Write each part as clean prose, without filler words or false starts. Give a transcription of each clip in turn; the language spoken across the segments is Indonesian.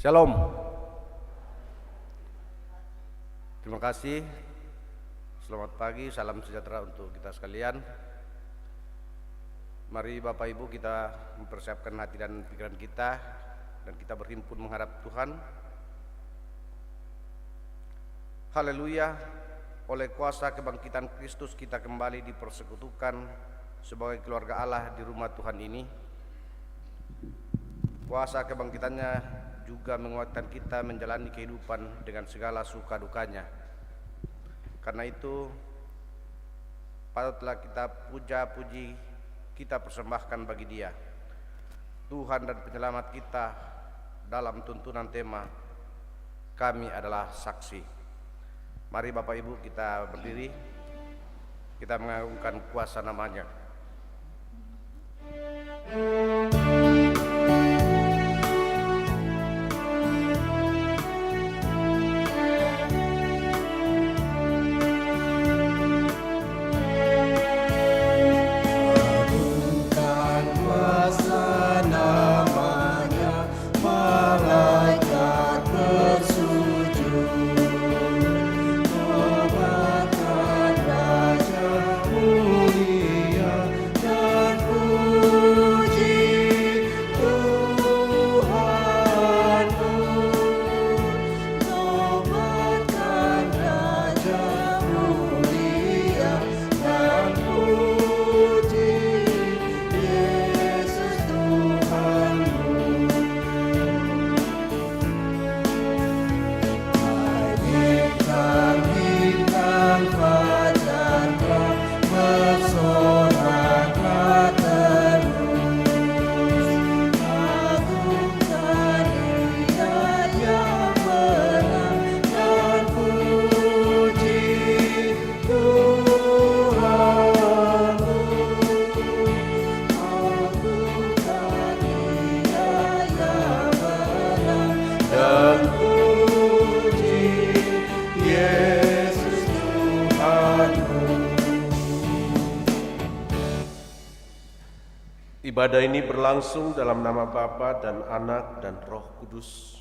Shalom. Terima kasih. Selamat pagi, salam sejahtera untuk kita sekalian. Mari Bapak Ibu kita mempersiapkan hati dan pikiran kita dan kita berhimpun menghadap Tuhan. Haleluya. Oleh kuasa kebangkitan Kristus kita kembali dipersekutukan sebagai keluarga Allah di rumah Tuhan ini. Kuasa kebangkitannya juga menguatkan kita menjalani kehidupan dengan segala suka dukanya. Karena itu patutlah kita puja-puji, kita persembahkan bagi Dia, Tuhan dan penyelamat kita, dalam tuntunan tema kami adalah saksi. Mari Bapak Ibu kita berdiri, kita mengagungkan kuasa namanya. Ibadah ini berlangsung dalam nama Bapa dan Anak dan Roh Kudus.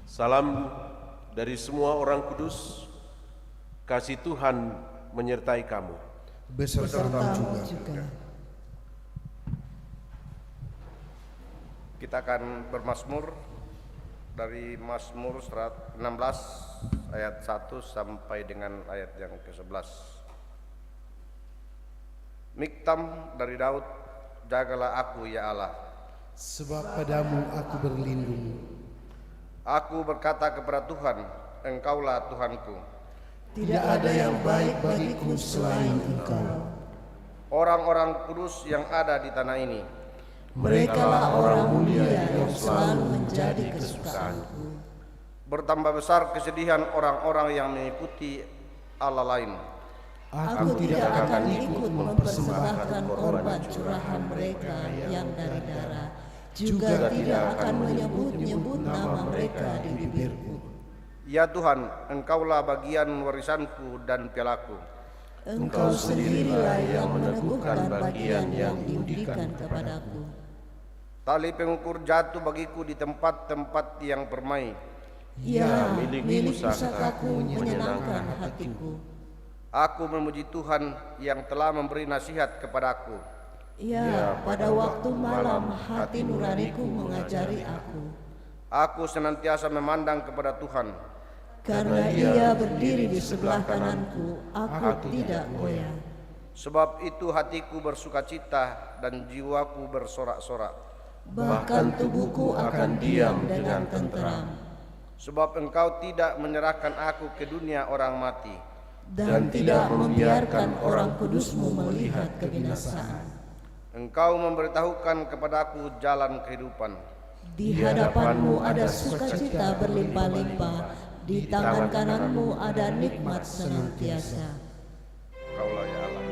Salam dari semua orang kudus, kasih Tuhan menyertai kamu. Besertamu juga. Kita akan bermazmur dari Mazmur 16 ayat 1 sampai dengan ayat yang ke-11. Miktam dari Daud, jagalah aku ya Allah, Sebab padamu aku berlindung. Aku berkata kepada Tuhan, Engkaulah Tuhanku. Tidak ada yang baik bagiku selain Engkau. Orang-orang kudus yang ada di tanah ini, Merekalah orang mulia yang selalu menjadi kesukaanku. bertambah besar kesedihan orang-orang yang mengikuti Allah lain. Aku tidak akan ikut mempersembahkan korban curahan mereka yang dari darah, juga tidak akan menyebut-nyebut nama mereka di bibirku. Ya Tuhan, Engkaulah bagian warisanku dan pialaku. Engkau sendirilah yang meneguhkan bagian yang diudikan kepadaku. Tali pengukur jatuh bagiku di tempat-tempat yang permai. Ya, milik pusakaku menyenangkan hatiku. Aku memuji Tuhan yang telah memberi nasihat kepadaku. Ya, pada waktu malam hati nuraniku mengajari aku. Aku senantiasa memandang kepada Tuhan. Karena Ia berdiri di sebelah kananku, aku tidak goyah. Sebab itu hatiku bersukacita dan jiwaku bersorak-sorak. Bahkan tubuhku akan diam dengan tenteram. Sebab Engkau tidak menyerahkan aku ke dunia orang mati, Dan tidak membiarkan orang kudus-Mu melihat kebinasaan. Engkau memberitahukan kepadaku jalan kehidupan. Di hadapan-Mu ada sukacita berlimpah-limpah, di tangan kanan-Mu ada nikmat senantiasa. Engkaulah ya Allah.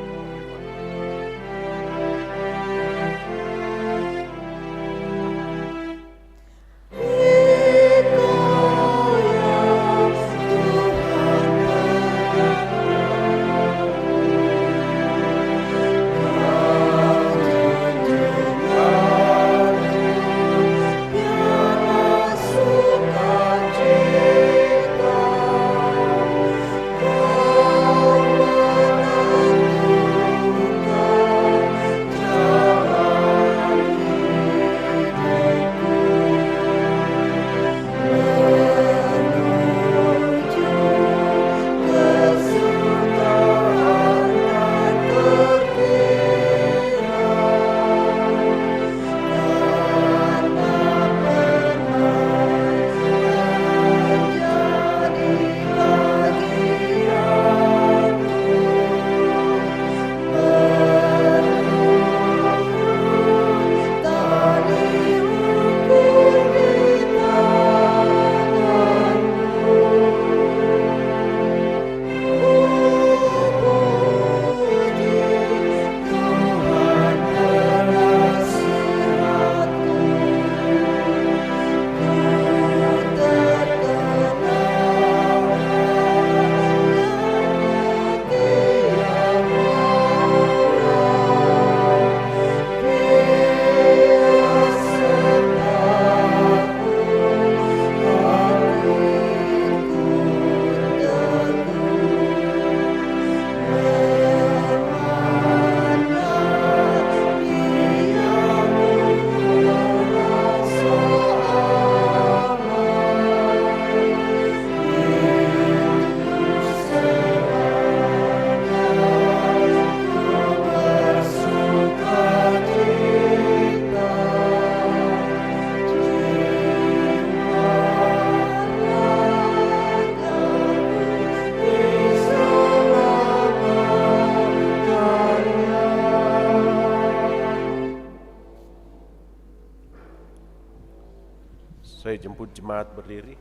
jemaat berdiri.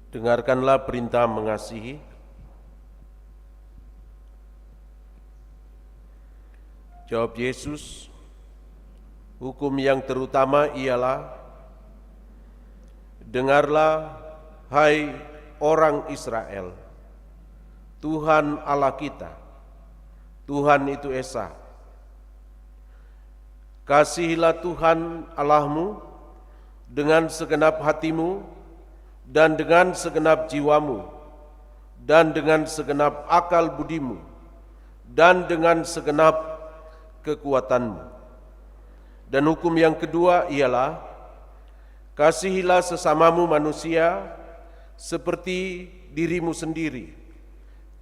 Dengarkanlah perintah mengasihi. Jawab Yesus, hukum yang terutama ialah, dengarlah, hai orang Israel, Tuhan Allah kita, Tuhan itu Esa. Kasihilah Tuhan Allahmu dengan segenap hatimu, dan dengan segenap jiwamu, dan dengan segenap akal budimu, dan dengan segenap kekuatanmu. Dan hukum yang kedua ialah, kasihilah sesamamu manusia seperti dirimu sendiri.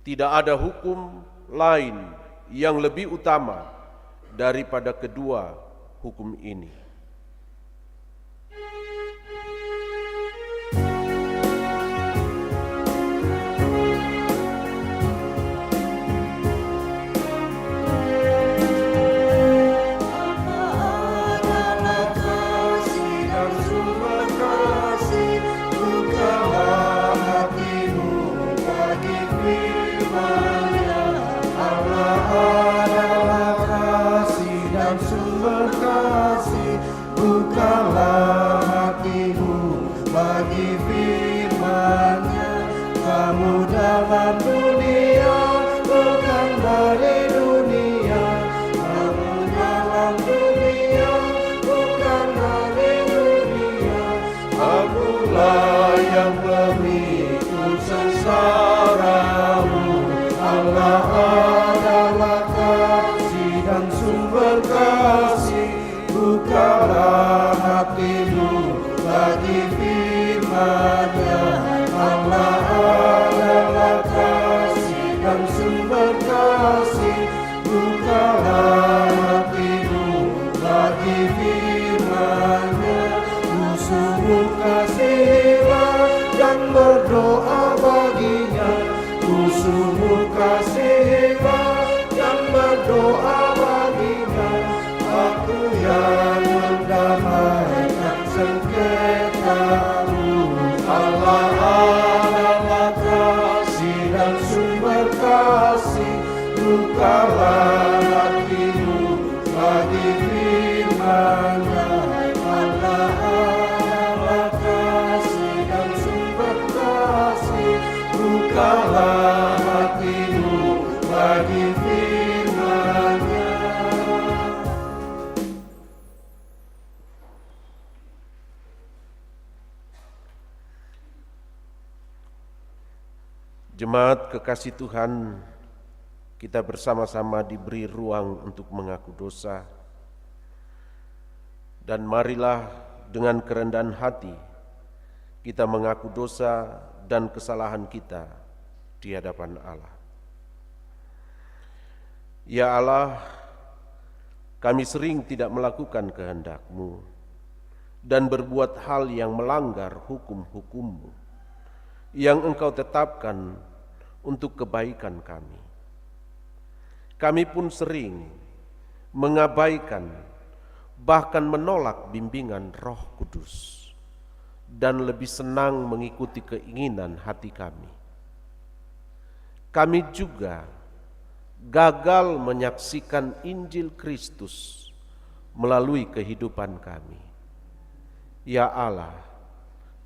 Tidak ada hukum lain yang lebih utama daripada kedua hukum ini. Bukalah hatimu bagi firman-Nya. Kamu dalam dunia, bukan dari dunia. Kamu dalam dunia, bukan dari dunia. Akulah yang memikul sengsaramu. Allah adalah kasih dan sumber kasih. Bukalah hatimu bagi firman-Nya. Allah adalah kasih dan sumber kasih. Bukalah hatimu bagi firman-Nya. Musuhmu kasihilah dan berdoa baginya. Musuhmu kasihilah dan berdoa baginya. Aku yang mendamaikan sengketamu. Allah adalah kasih dan sumber kasih. Bukalah hatimu bagi firman-Nya. Allah adalah kasih dan sumber kasih. Bukalah hatimu bagi firman-Nya. Jemaat kekasih Tuhan, kita bersama-sama diberi ruang untuk mengaku dosa. Dan marilah dengan kerendahan hati kita mengaku dosa dan kesalahan kita di hadapan Allah. Ya Allah, kami sering tidak melakukan kehendak-Mu dan berbuat hal yang melanggar hukum-hukum-Mu yang Engkau tetapkan untuk kebaikan kami. Kami pun sering mengabaikan, bahkan menolak bimbingan Roh Kudus, dan lebih senang mengikuti keinginan hati kami. Kami juga gagal menyaksikan Injil Kristus melalui kehidupan kami. Ya Allah,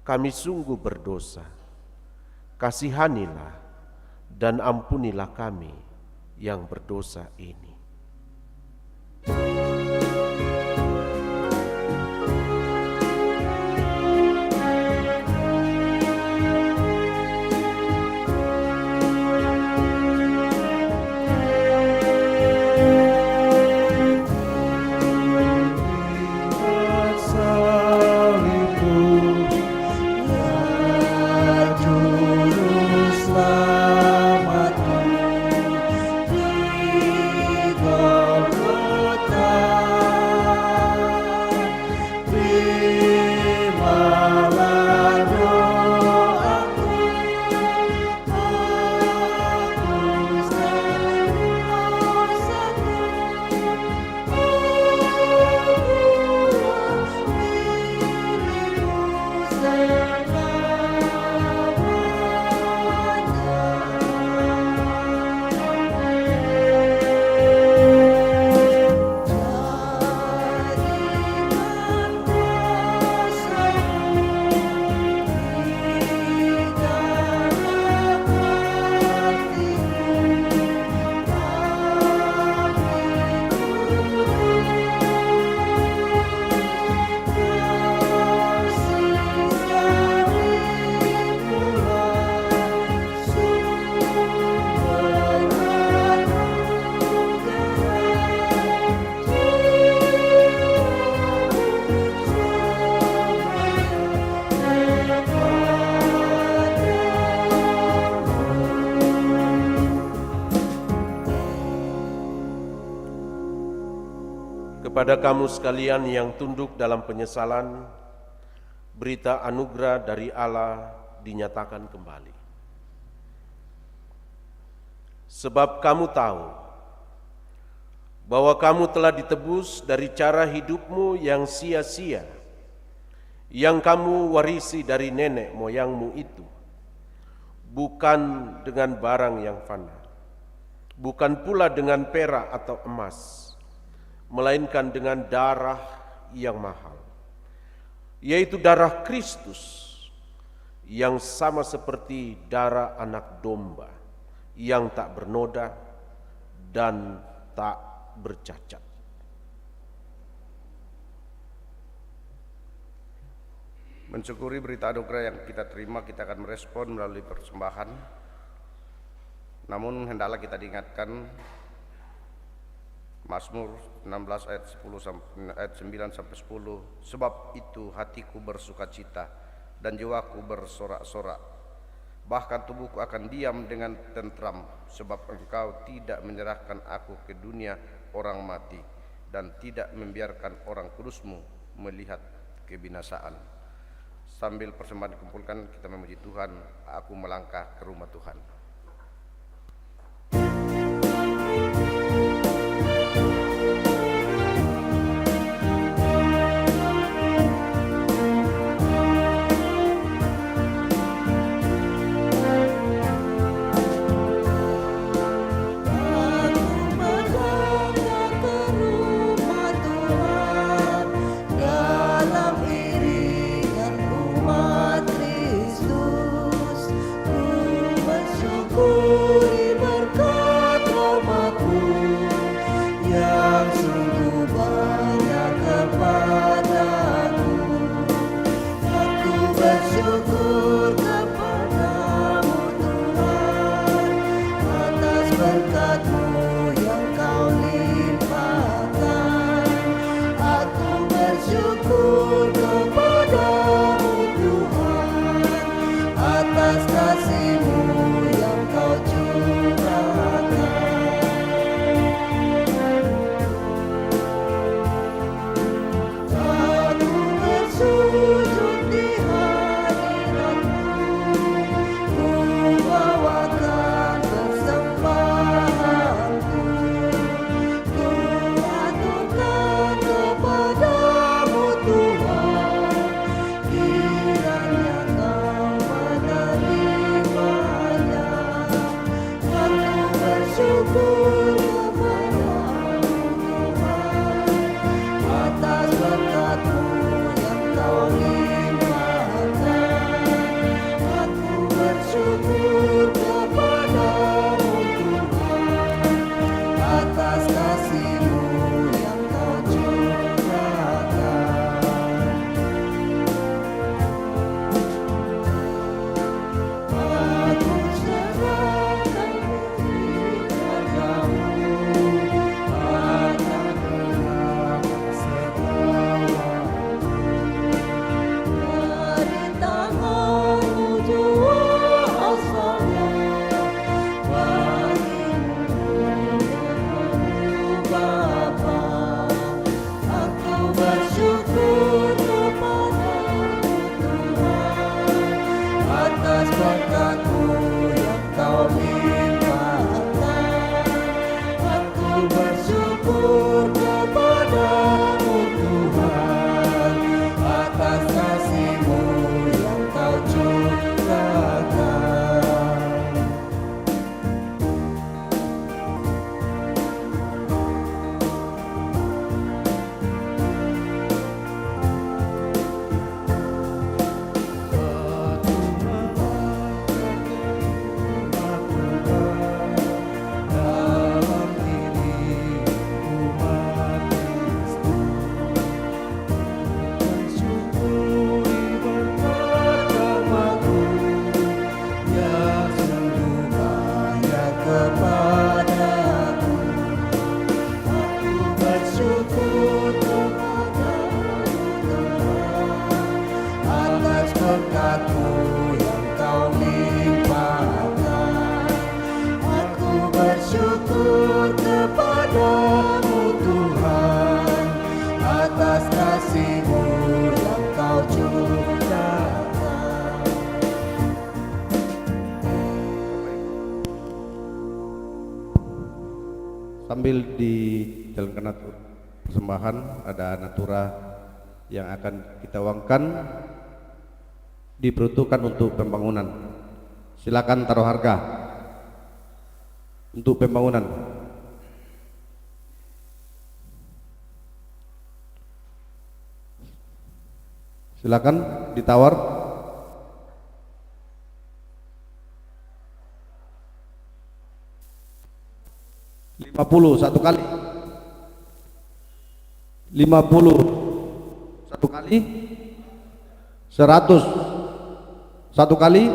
kami sungguh berdosa. Kasihanilah dan ampunilah kami yang berdosa ini. Kepada kamu sekalian yang tunduk dalam penyesalan, berita anugerah dari Allah dinyatakan kembali. Sebab kamu tahu bahwa kamu telah ditebus dari cara hidupmu yang sia-sia, yang kamu warisi dari nenek moyangmu itu, bukan dengan barang yang fana, bukan pula dengan perak atau emas, melainkan dengan darah yang mahal, yaitu darah Kristus, yang sama seperti darah anak domba, yang tak bernoda dan tak bercacat. Mensyukuri berita anugerah yang kita terima, kita akan merespon melalui persembahan. Namun hendaklah kita diingatkan Mazmur 16 ayat 9 sampai 10, sebab itu hatiku bersukacita dan jiwaku bersorak-sorak, bahkan tubuhku akan diam dengan tentram, sebab Engkau tidak menyerahkan aku ke dunia orang mati dan tidak membiarkan orang kudus-Mu melihat kebinasaan. Sambil persembahan dikumpulkan, kita memuji Tuhan. Aku melangkah ke rumah Tuhan. sambil dijalankan persembahan, ada natura yang akan kita uangkan diperuntukkan untuk pembangunan. Silakan taruh harga untuk pembangunan. Silakan ditawar. $50 satu kali. 50 satu kali. 100 satu kali.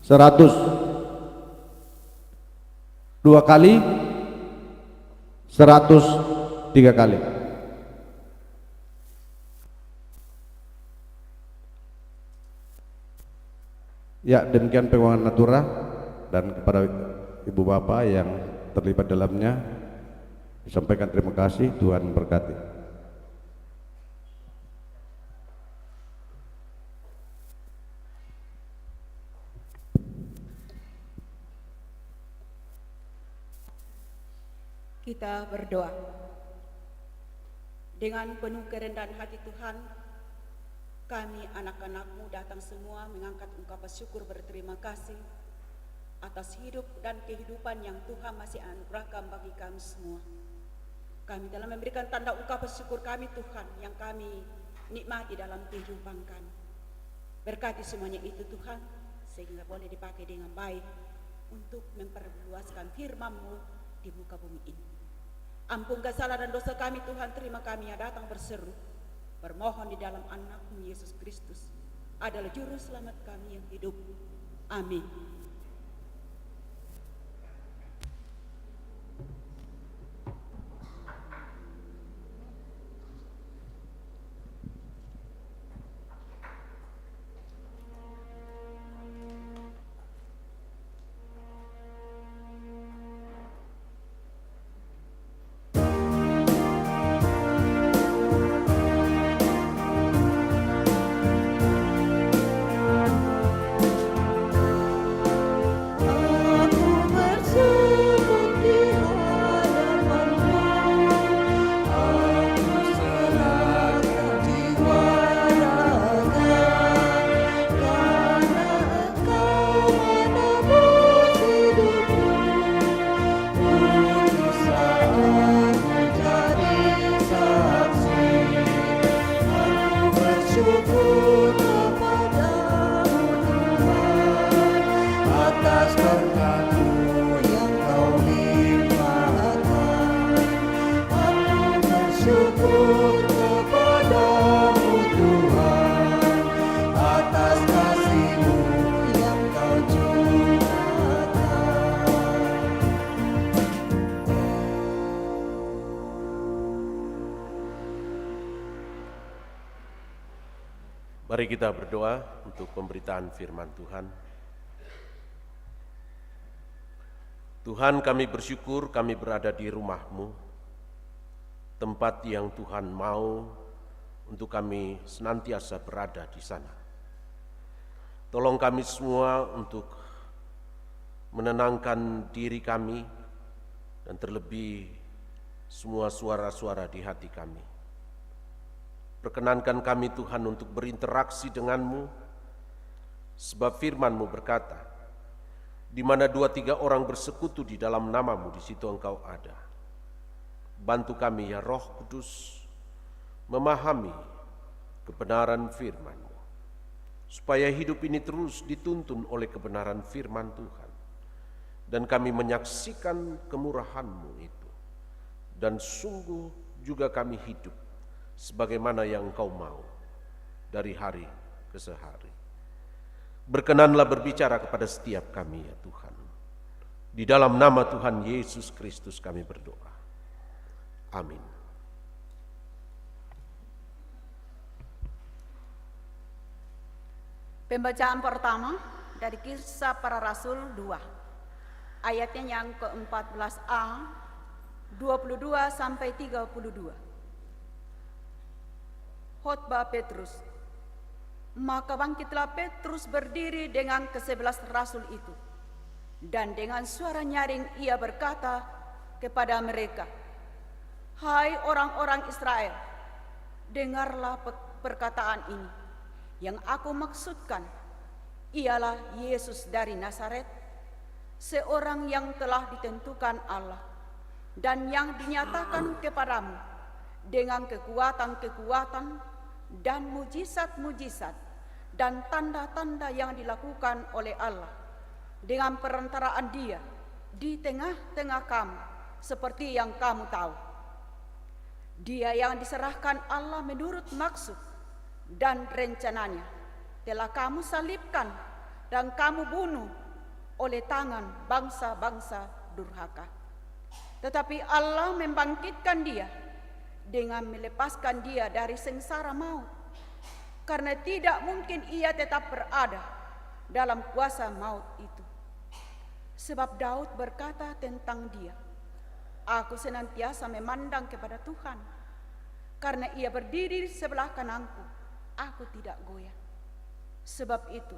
100 dua kali. 100 tiga kali. Ya, demikian penguangan natura, dan kepada ibu bapak yang terlibat dalamnya disampaikan terima kasih. Tuhan berkati. Kita berdoa. Dengan penuh kerendahan hati Tuhan, kami anak-anak-Mu datang semua mengangkat ungkapan syukur berterima kasih atas hidup dan kehidupan yang Tuhan masih anugerahkan bagi kami semua. Kami telah memberikan tanda ungkapan syukur kami Tuhan yang kami nikmati dalam kehidupan kami. Berkati semuanya itu Tuhan, sehingga boleh dipakai dengan baik untuk memperluaskan firman-Mu di muka bumi ini. Ampunkan salah dan dosa kami Tuhan, terima kami yang datang berseru, bermohon di dalam anak-Mu Yesus Kristus adalah juru selamat kami yang hidup. Amin. Mari kita berdoa untuk pemberitaan firman Tuhan. Tuhan, kami bersyukur kami berada di rumah-Mu, tempat yang Tuhan mau untuk kami senantiasa berada di sana. Tolong kami semua untuk menenangkan diri kami dan terlebih semua suara-suara di hati kami. Perkenankan kami Tuhan untuk berinteraksi dengan-Mu, sebab firman-Mu berkata, di mana 2-3 orang bersekutu di dalam nama-Mu, di situ Engkau ada. Bantu kami ya Roh Kudus, memahami kebenaran firman-Mu, supaya hidup ini terus dituntun oleh kebenaran firman Tuhan, dan kami menyaksikan kemurahan-Mu itu, dan sungguh juga kami hidup sebagaimana yang Engkau mau dari hari ke sehari. Berkenanlah berbicara kepada setiap kami ya Tuhan. Di dalam nama Tuhan Yesus Kristus kami berdoa. Amin. Pembacaan pertama dari Kisah Para Rasul 2. Ayatnya yang ke-14a 22 sampai 32. Khotbah Petrus. Maka bangkitlah Petrus berdiri dengan ke-11 rasul itu, dan dengan suara nyaring ia berkata kepada mereka, "Hai orang-orang Israel, dengarlah perkataan ini. Yang aku maksudkan ialah Yesus dari Nazaret, seorang yang telah ditentukan Allah dan yang dinyatakan kepadamu dengan kekuatan-kekuatan dan mujizat-mujizat dan tanda-tanda yang dilakukan oleh Allah dengan perantaraan Dia di tengah-tengah kamu, seperti yang kamu tahu. Dia yang diserahkan Allah menurut maksud dan rencananya telah kamu salibkan dan kamu bunuh oleh tangan bangsa-bangsa durhaka. Tetapi Allah membangkitkan Dia dengan melepaskan Dia dari sengsara maut, karena tidak mungkin Ia tetap berada dalam kuasa maut itu. Sebab Daud berkata tentang Dia, "Aku senantiasa memandang kepada Tuhan, karena Ia berdiri di sebelah kananku, aku tidak goyah. Sebab itu,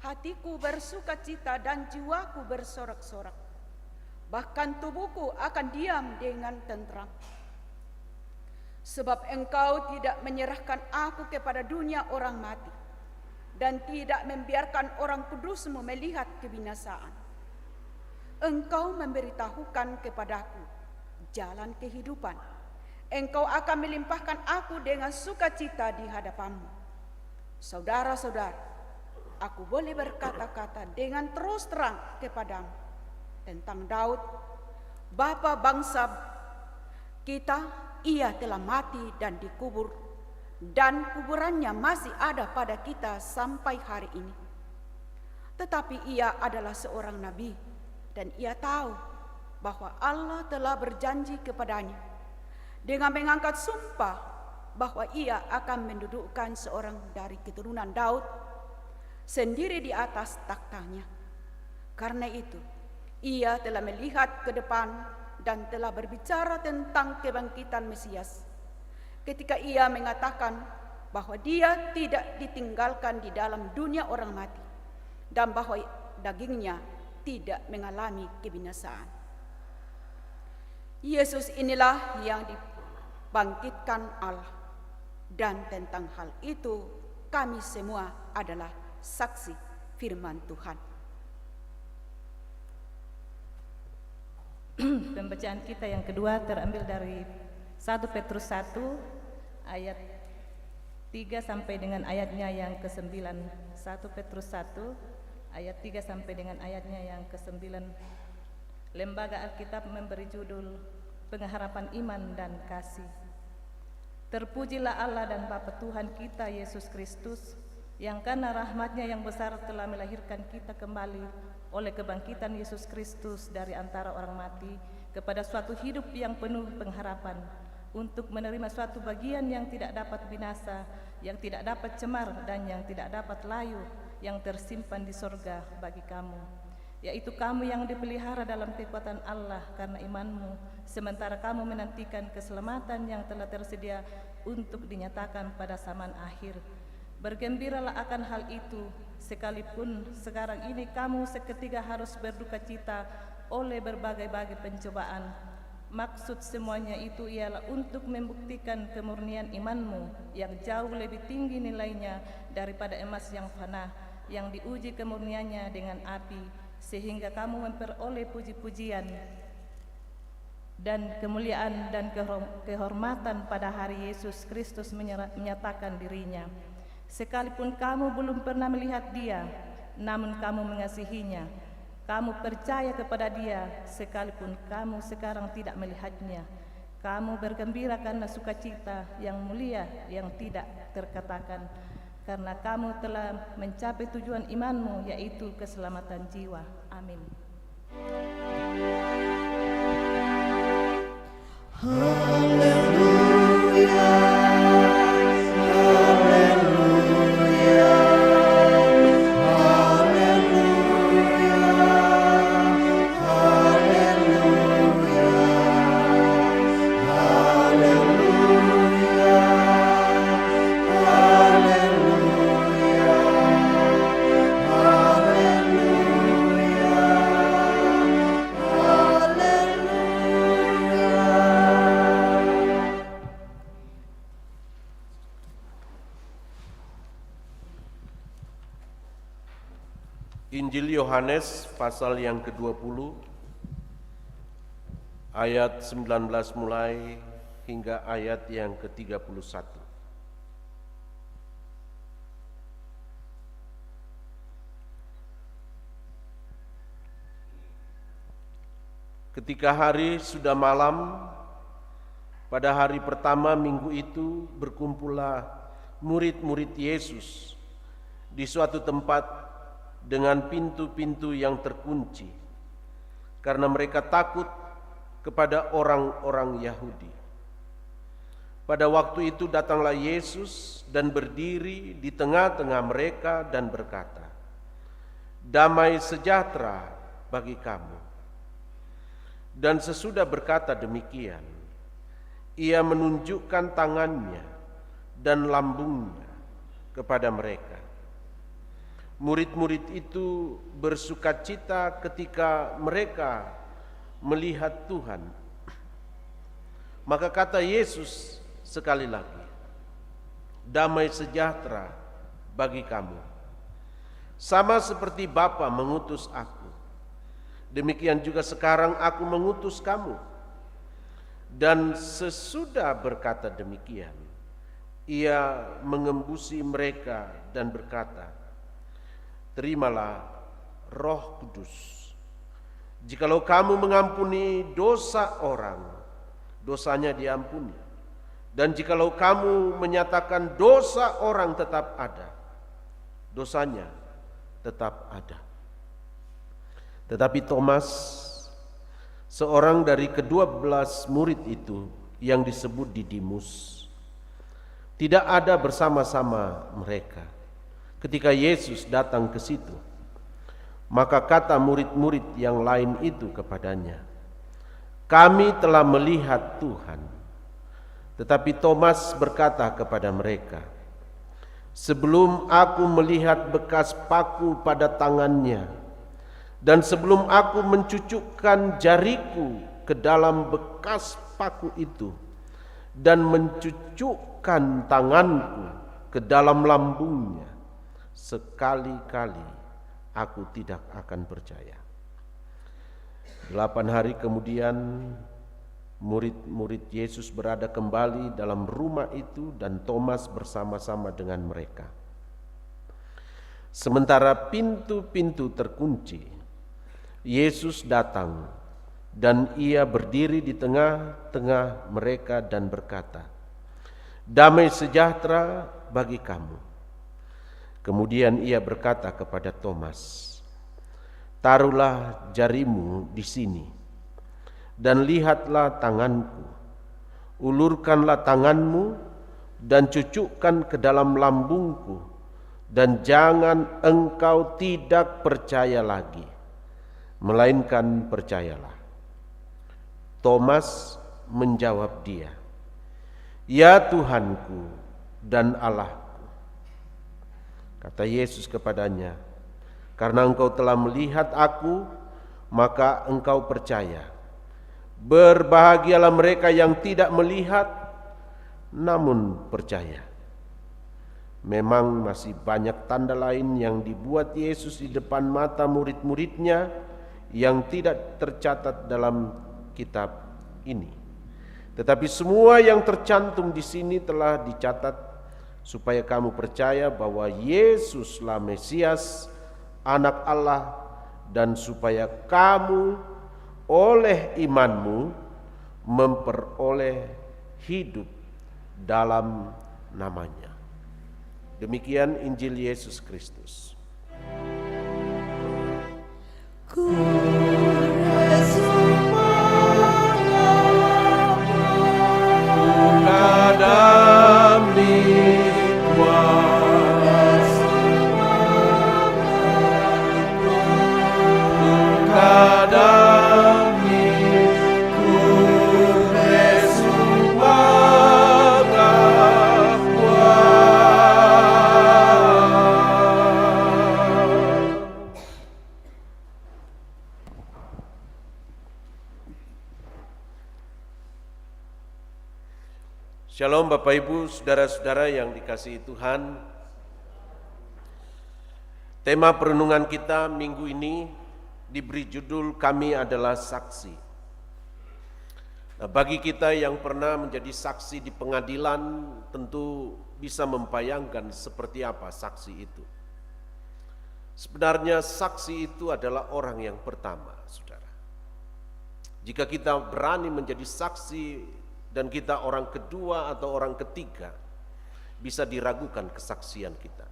hatiku bersuka cita dan jiwaku bersorak-sorak. Bahkan tubuhku akan diam dengan tentram. Sebab Engkau tidak menyerahkan aku kepada dunia orang mati, dan tidak membiarkan orang kudus-Mu melihat kebinasaan. Engkau memberitahukan kepadaku jalan kehidupan. Engkau akan melimpahkan aku dengan sukacita di hadapan-Mu. Saudara-saudara, aku boleh berkata-kata dengan terus terang kepadamu tentang Daud, bapa bangsa kita. Ia telah mati dan dikubur, dan kuburannya masih ada pada kita sampai hari ini. Tetapi ia adalah seorang nabi, dan ia tahu bahwa Allah telah berjanji kepadanya dengan mengangkat sumpah bahwa ia akan mendudukkan seorang dari keturunan Daud sendiri di atas taktanya. Karena itu, ia telah melihat ke depan dan telah berbicara tentang kebangkitan Mesias, ketika ia mengatakan bahwa Dia tidak ditinggalkan di dalam dunia orang mati, dan bahwa dagingnya tidak mengalami kebinasaan. Yesus inilah yang dibangkitkan Allah, dan tentang hal itu kami semua adalah saksi firman Tuhan. Pembacaan kita yang kedua terambil dari 1 Petrus 1 ayat 3 sampai dengan ayatnya yang ke-9. 1 Petrus 1 ayat 3 sampai dengan ayatnya yang ke-9. Lembaga Alkitab memberi judul Pengharapan Iman dan Kasih. Terpujilah Allah dan Bapa Tuhan kita Yesus Kristus, yang karena rahmat-Nya yang besar telah melahirkan kita kembali oleh kebangkitan Yesus Kristus dari antara orang mati kepada suatu hidup yang penuh pengharapan, untuk menerima suatu bagian yang tidak dapat binasa, yang tidak dapat cemar, dan yang tidak dapat layu, yang tersimpan di sorga bagi kamu, yaitu kamu yang dipelihara dalam kekuatan Allah karena imanmu, sementara kamu menantikan keselamatan yang telah tersedia untuk dinyatakan pada zaman akhir. Bergembiralah akan hal itu, sekalipun sekarang ini kamu seketika harus berduka cita oleh berbagai-bagai pencobaan. Maksud semuanya itu ialah untuk membuktikan kemurnian imanmu yang jauh lebih tinggi nilainya daripada emas yang fana, yang diuji kemurniannya dengan api, sehingga kamu memperoleh puji-pujian dan kemuliaan dan kehormatan pada hari Yesus Kristus menyatakan dirinya. Sekalipun kamu belum pernah melihat Dia, namun kamu mengasihinya. Kamu percaya kepada Dia, sekalipun kamu sekarang tidak melihatnya. Kamu bergembira karena sukacita yang mulia yang tidak terkatakan, karena kamu telah mencapai tujuan imanmu, yaitu keselamatan jiwa. Amin. Haleluya. Haleluya. Injil Yohanes pasal yang ke-20 ayat 19 mulai hingga ayat yang ke-31. Ketika hari sudah malam, pada hari pertama minggu itu berkumpullah murid-murid Yesus di suatu tempat dengan pintu-pintu yang terkunci, karena mereka takut kepada orang-orang Yahudi. Pada waktu itu datanglah Yesus dan berdiri di tengah-tengah mereka dan berkata, "Damai sejahtera bagi kamu." Dan sesudah berkata demikian, ia menunjukkan tangannya dan lambungnya kepada mereka. Murid-murid itu bersukacita ketika mereka melihat Tuhan. Maka kata Yesus sekali lagi, "Damai sejahtera bagi kamu. Sama seperti Bapa mengutus aku, demikian juga sekarang aku mengutus kamu." Dan sesudah berkata demikian, ia mengembusi mereka dan berkata, "Terimalah Roh Kudus. Jikalau kamu mengampuni dosa orang, dosanya diampuni. Dan jikalau kamu menyatakan dosa orang tetap ada, dosanya tetap ada." Tetapi Thomas, seorang dari ke-12 murid itu yang disebut Didimus, tidak ada bersama-sama mereka ketika Yesus datang ke situ. Maka kata murid-murid yang lain itu kepadanya, "Kami telah melihat Tuhan." Tetapi Thomas berkata kepada mereka, "Sebelum aku melihat bekas paku pada tangannya, dan sebelum aku mencucukkan jariku ke dalam bekas paku itu, dan mencucukkan tanganku ke dalam lambungnya, sekali-kali aku tidak akan percaya." 8 hari kemudian murid-murid Yesus berada kembali dalam rumah itu dan Thomas bersama-sama dengan mereka. Sementara pintu-pintu terkunci, Yesus datang dan ia berdiri di tengah-tengah mereka dan berkata, "Damai sejahtera bagi kamu." Kemudian ia berkata kepada Thomas, "Taruhlah jarimu di sini dan lihatlah tanganku. Ulurkanlah tanganmu dan cucukkan ke dalam lambungku, dan jangan engkau tidak percaya lagi, melainkan percayalah." Thomas menjawab dia, "Ya Tuhanku dan Allahku." Kata Yesus kepadanya, "Karena engkau telah melihat aku, maka engkau percaya. Berbahagialah mereka yang tidak melihat, namun percaya." Memang masih banyak tanda lain yang dibuat Yesus di depan mata murid-muridnya yang tidak tercatat dalam kitab ini. Tetapi semua yang tercantum di sini telah dicatat supaya kamu percaya bahwa Yesuslah Mesias, Anak Allah, dan supaya kamu oleh imanmu memperoleh hidup dalam namanya. Demikian Injil Yesus Kristus. Shalom Bapak Ibu, saudara-saudara yang dikasihi Tuhan. Tema perenungan kita minggu ini diberi judul Kami Adalah Saksi. Nah, bagi kita yang pernah menjadi saksi di pengadilan tentu bisa membayangkan seperti apa saksi itu. Sebenarnya saksi itu adalah orang yang pertama, saudara. Jika kita berani menjadi saksi dan kita orang kedua atau orang ketiga, bisa diragukan kesaksian kita.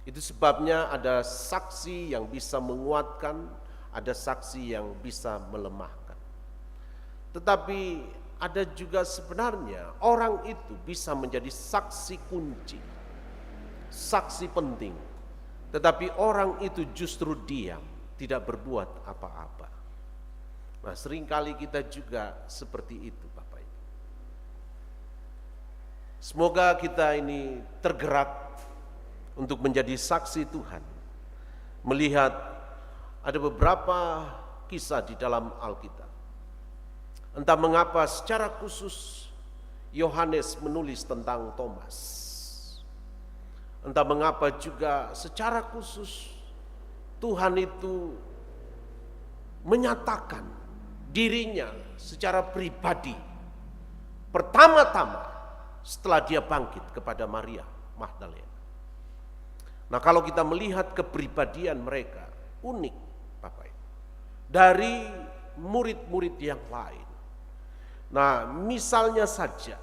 Itu sebabnya ada saksi yang bisa menguatkan, ada saksi yang bisa melemahkan. Tetapi ada juga sebenarnya orang itu bisa menjadi saksi kunci, saksi penting. Tetapi orang itu justru diam, tidak berbuat apa-apa. Nah, seringkali kita juga seperti itu, Bapak Ibu. Semoga kita ini tergerak untuk menjadi saksi Tuhan, melihat ada beberapa kisah di dalam Alkitab. Entah mengapa secara khusus Yohanes menulis tentang Thomas. Entah mengapa juga secara khusus Tuhan itu menyatakan dirinya secara pribadi pertama-tama setelah dia bangkit kepada Maria Magdalena. Nah, kalau kita melihat kepribadian mereka unik, Bapak Ibu, dari murid-murid yang lain. Nah, misalnya saja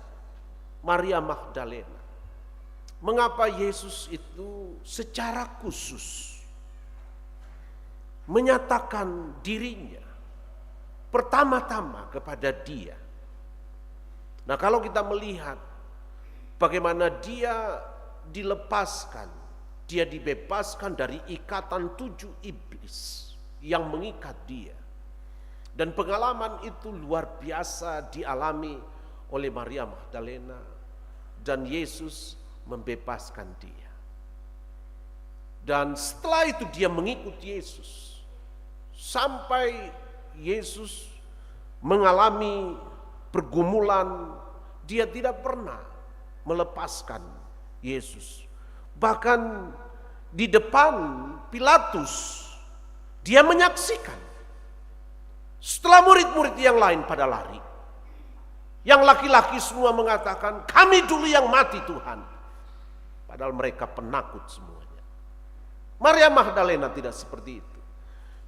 Maria Magdalena. Mengapa Yesus itu secara khusus menyatakan dirinya pertama-tama kepada dia? Nah, kalau kita melihat bagaimana dia dilepaskan, dia dibebaskan dari ikatan 7 iblis yang mengikat dia. Dan pengalaman itu luar biasa dialami oleh Maria Magdalena, dan Yesus membebaskan dia. Dan setelah itu dia mengikuti Yesus sampai Yesus mengalami pergumulan. Dia tidak pernah melepaskan Yesus. Bahkan di depan Pilatus dia menyaksikan. Setelah murid-murid yang lain pada lari, yang laki-laki semua mengatakan, kami dulu yang mati Tuhan. Padahal mereka penakut semuanya. Maria Magdalena tidak seperti itu.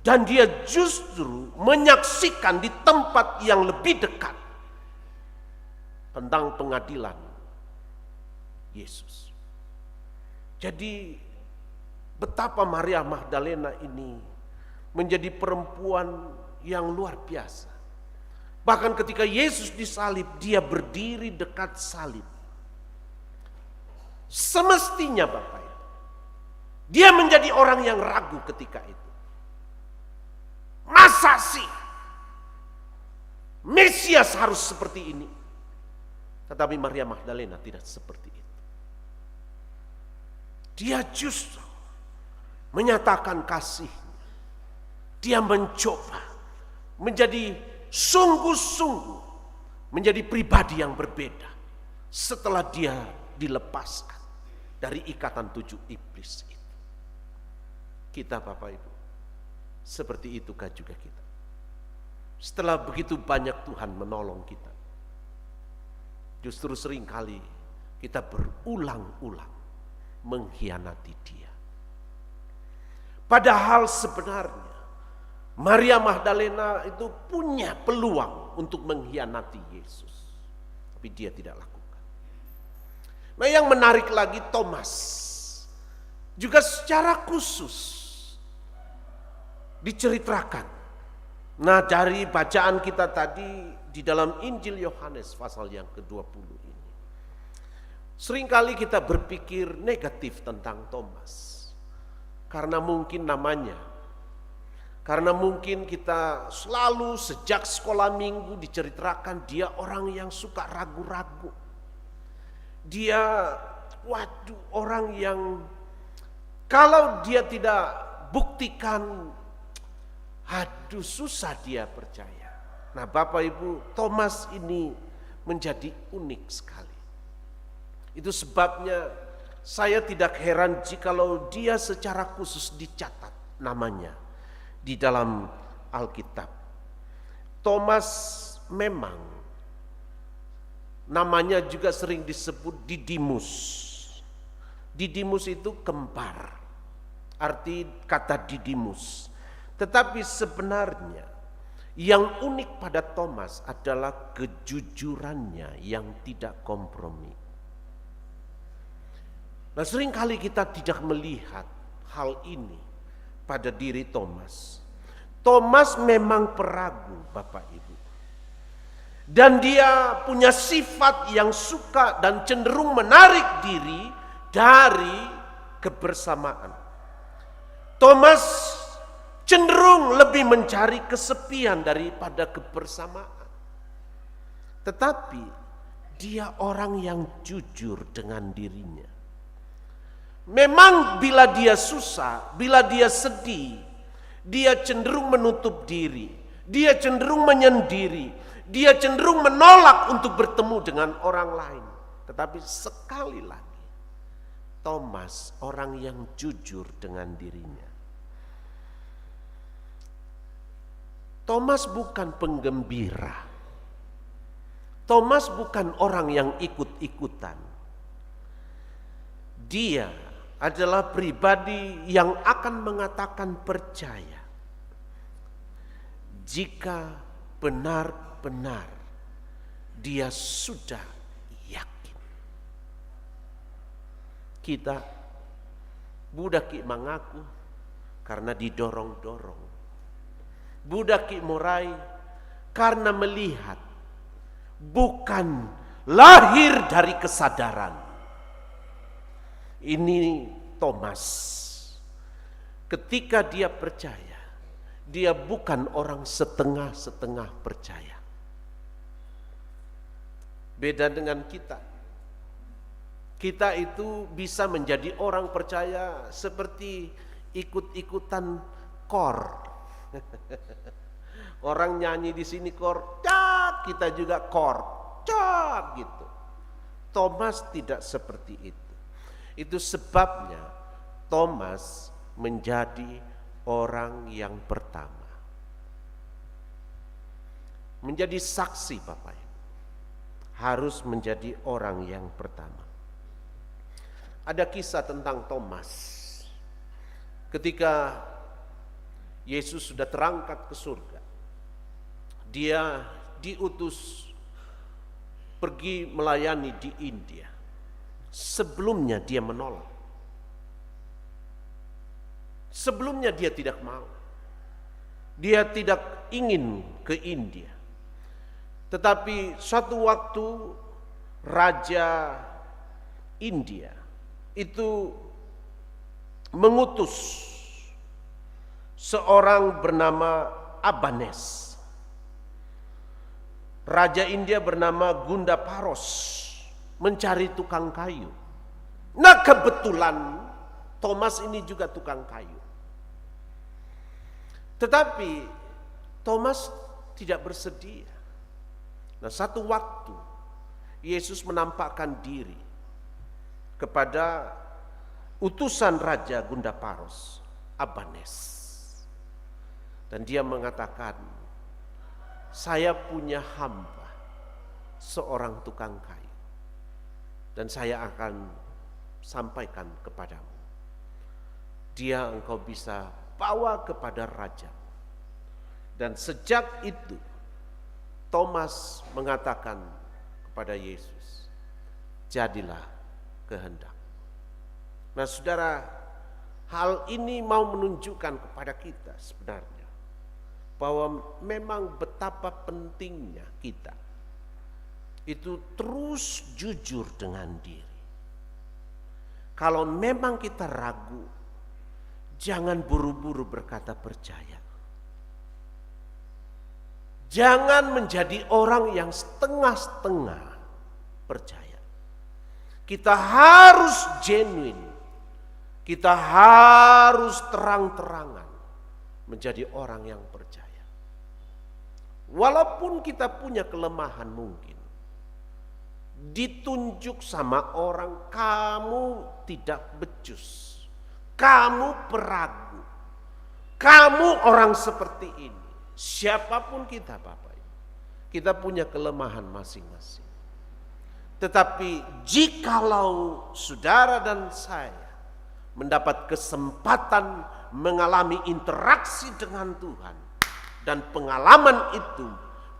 Dan dia justru menyaksikan di tempat yang lebih dekat tentang pengadilan Yesus. Jadi betapa Maria Magdalena ini menjadi perempuan yang luar biasa. Bahkan ketika Yesus disalib, dia berdiri dekat salib. Semestinya Bapak Ibu, dia menjadi orang yang ragu ketika itu. Masa sih Mesias harus seperti ini? Tetapi Maria Magdalena tidak seperti itu. Dia justru menyatakan kasihnya. Dia mencoba menjadi sungguh-sungguh menjadi pribadi yang berbeda setelah dia dilepaskan dari ikatan 7 iblis itu. Kita Bapak Ibu, seperti itukah juga kita? Setelah begitu banyak Tuhan menolong kita, justru seringkali kita berulang-ulang mengkhianati Dia. Padahal sebenarnya Maria Magdalena itu punya peluang untuk mengkhianati Yesus, tapi dia tidak lakukan. Nah, yang menarik lagi, Thomas juga secara khusus diceritakan. Nah, dari bacaan kita tadi di dalam Injil Yohanes pasal yang ke-20 ini, seringkali kita berpikir negatif tentang Thomas karena mungkin namanya, karena mungkin kita selalu sejak sekolah minggu diceritakan dia orang yang suka ragu-ragu. Dia orang yang kalau dia tidak buktikan, susah dia percaya. Nah Bapak Ibu, Thomas ini menjadi unik sekali. Itu sebabnya saya tidak heran jikalau dia secara khusus dicatat namanya di dalam Alkitab. Thomas memang namanya juga sering disebut Didimus. Didimus itu kembar, arti kata Didimus. Tetapi sebenarnya yang unik pada Thomas adalah kejujurannya yang tidak kompromi. Nah, seringkali kita tidak melihat hal ini pada diri Thomas. Thomas memang peragu, Bapak Ibu. Dan dia punya sifat yang suka dan cenderung menarik diri dari kebersamaan. Thomas cenderung lebih mencari kesepian daripada kebersamaan. Tetapi dia orang yang jujur dengan dirinya. Memang bila dia susah, bila dia sedih, dia cenderung menutup diri, dia cenderung menyendiri, dia cenderung menolak untuk bertemu dengan orang lain. Tetapi sekali lagi, Thomas orang yang jujur dengan dirinya. Thomas bukan penggembira. Thomas bukan orang yang ikut-ikutan. Dia adalah pribadi yang akan mengatakan percaya jika benar-benar dia sudah yakin. Kita budaki mengaku karena didorong-dorong. Budaki murai karena melihat, bukan lahir dari kesadaran. Ini Thomas. Ketika dia percaya, dia bukan orang setengah-setengah percaya. Beda dengan kita. Kita itu bisa menjadi orang percaya seperti ikut-ikutan kor. Orang nyanyi di sini kor, cak, kita juga kor, cak gitu. Thomas tidak seperti itu. Itu sebabnya Thomas menjadi orang yang pertama. Menjadi saksi, Bapak Ibu. Harus menjadi orang yang pertama. Ada kisah tentang Thomas. Ketika Yesus sudah terangkat ke surga, dia diutus pergi melayani di India. Sebelumnya dia menolak. Sebelumnya dia tidak mau. Dia tidak ingin ke India. Tetapi suatu waktu Raja India itu mengutus seorang bernama Abanes. Raja India bernama Gundaparos mencari tukang kayu. Nah, kebetulan Thomas ini juga tukang kayu. Tetapi Thomas tidak bersedia. Nah, satu waktu Yesus menampakkan diri kepada utusan Raja Gundaparos, Abanes. Dan dia mengatakan, saya punya hamba, seorang tukang kayu. Dan saya akan sampaikan kepadamu. Dia engkau bisa bawa kepada raja. Dan sejak itu, Thomas mengatakan kepada Yesus, jadilah kehendak. Nah, saudara, hal ini mau menunjukkan kepada kita sebenarnya bahwa memang betapa pentingnya kita itu terus jujur dengan diri. Kalau memang kita ragu, jangan buru-buru berkata percaya. Jangan menjadi orang yang setengah-setengah percaya. Kita harus genuine. Kita harus terang-terangan menjadi orang yang percaya. Walaupun kita punya kelemahan mungkin. ditunjuk sama orang, kamu tidak becus, kamu peragu, kamu orang seperti ini. Siapapun kita Bapak Ibu, kita punya kelemahan masing-masing. Tetapi jikalau saudara dan saya mendapat kesempatan mengalami interaksi dengan Tuhan, dan pengalaman itu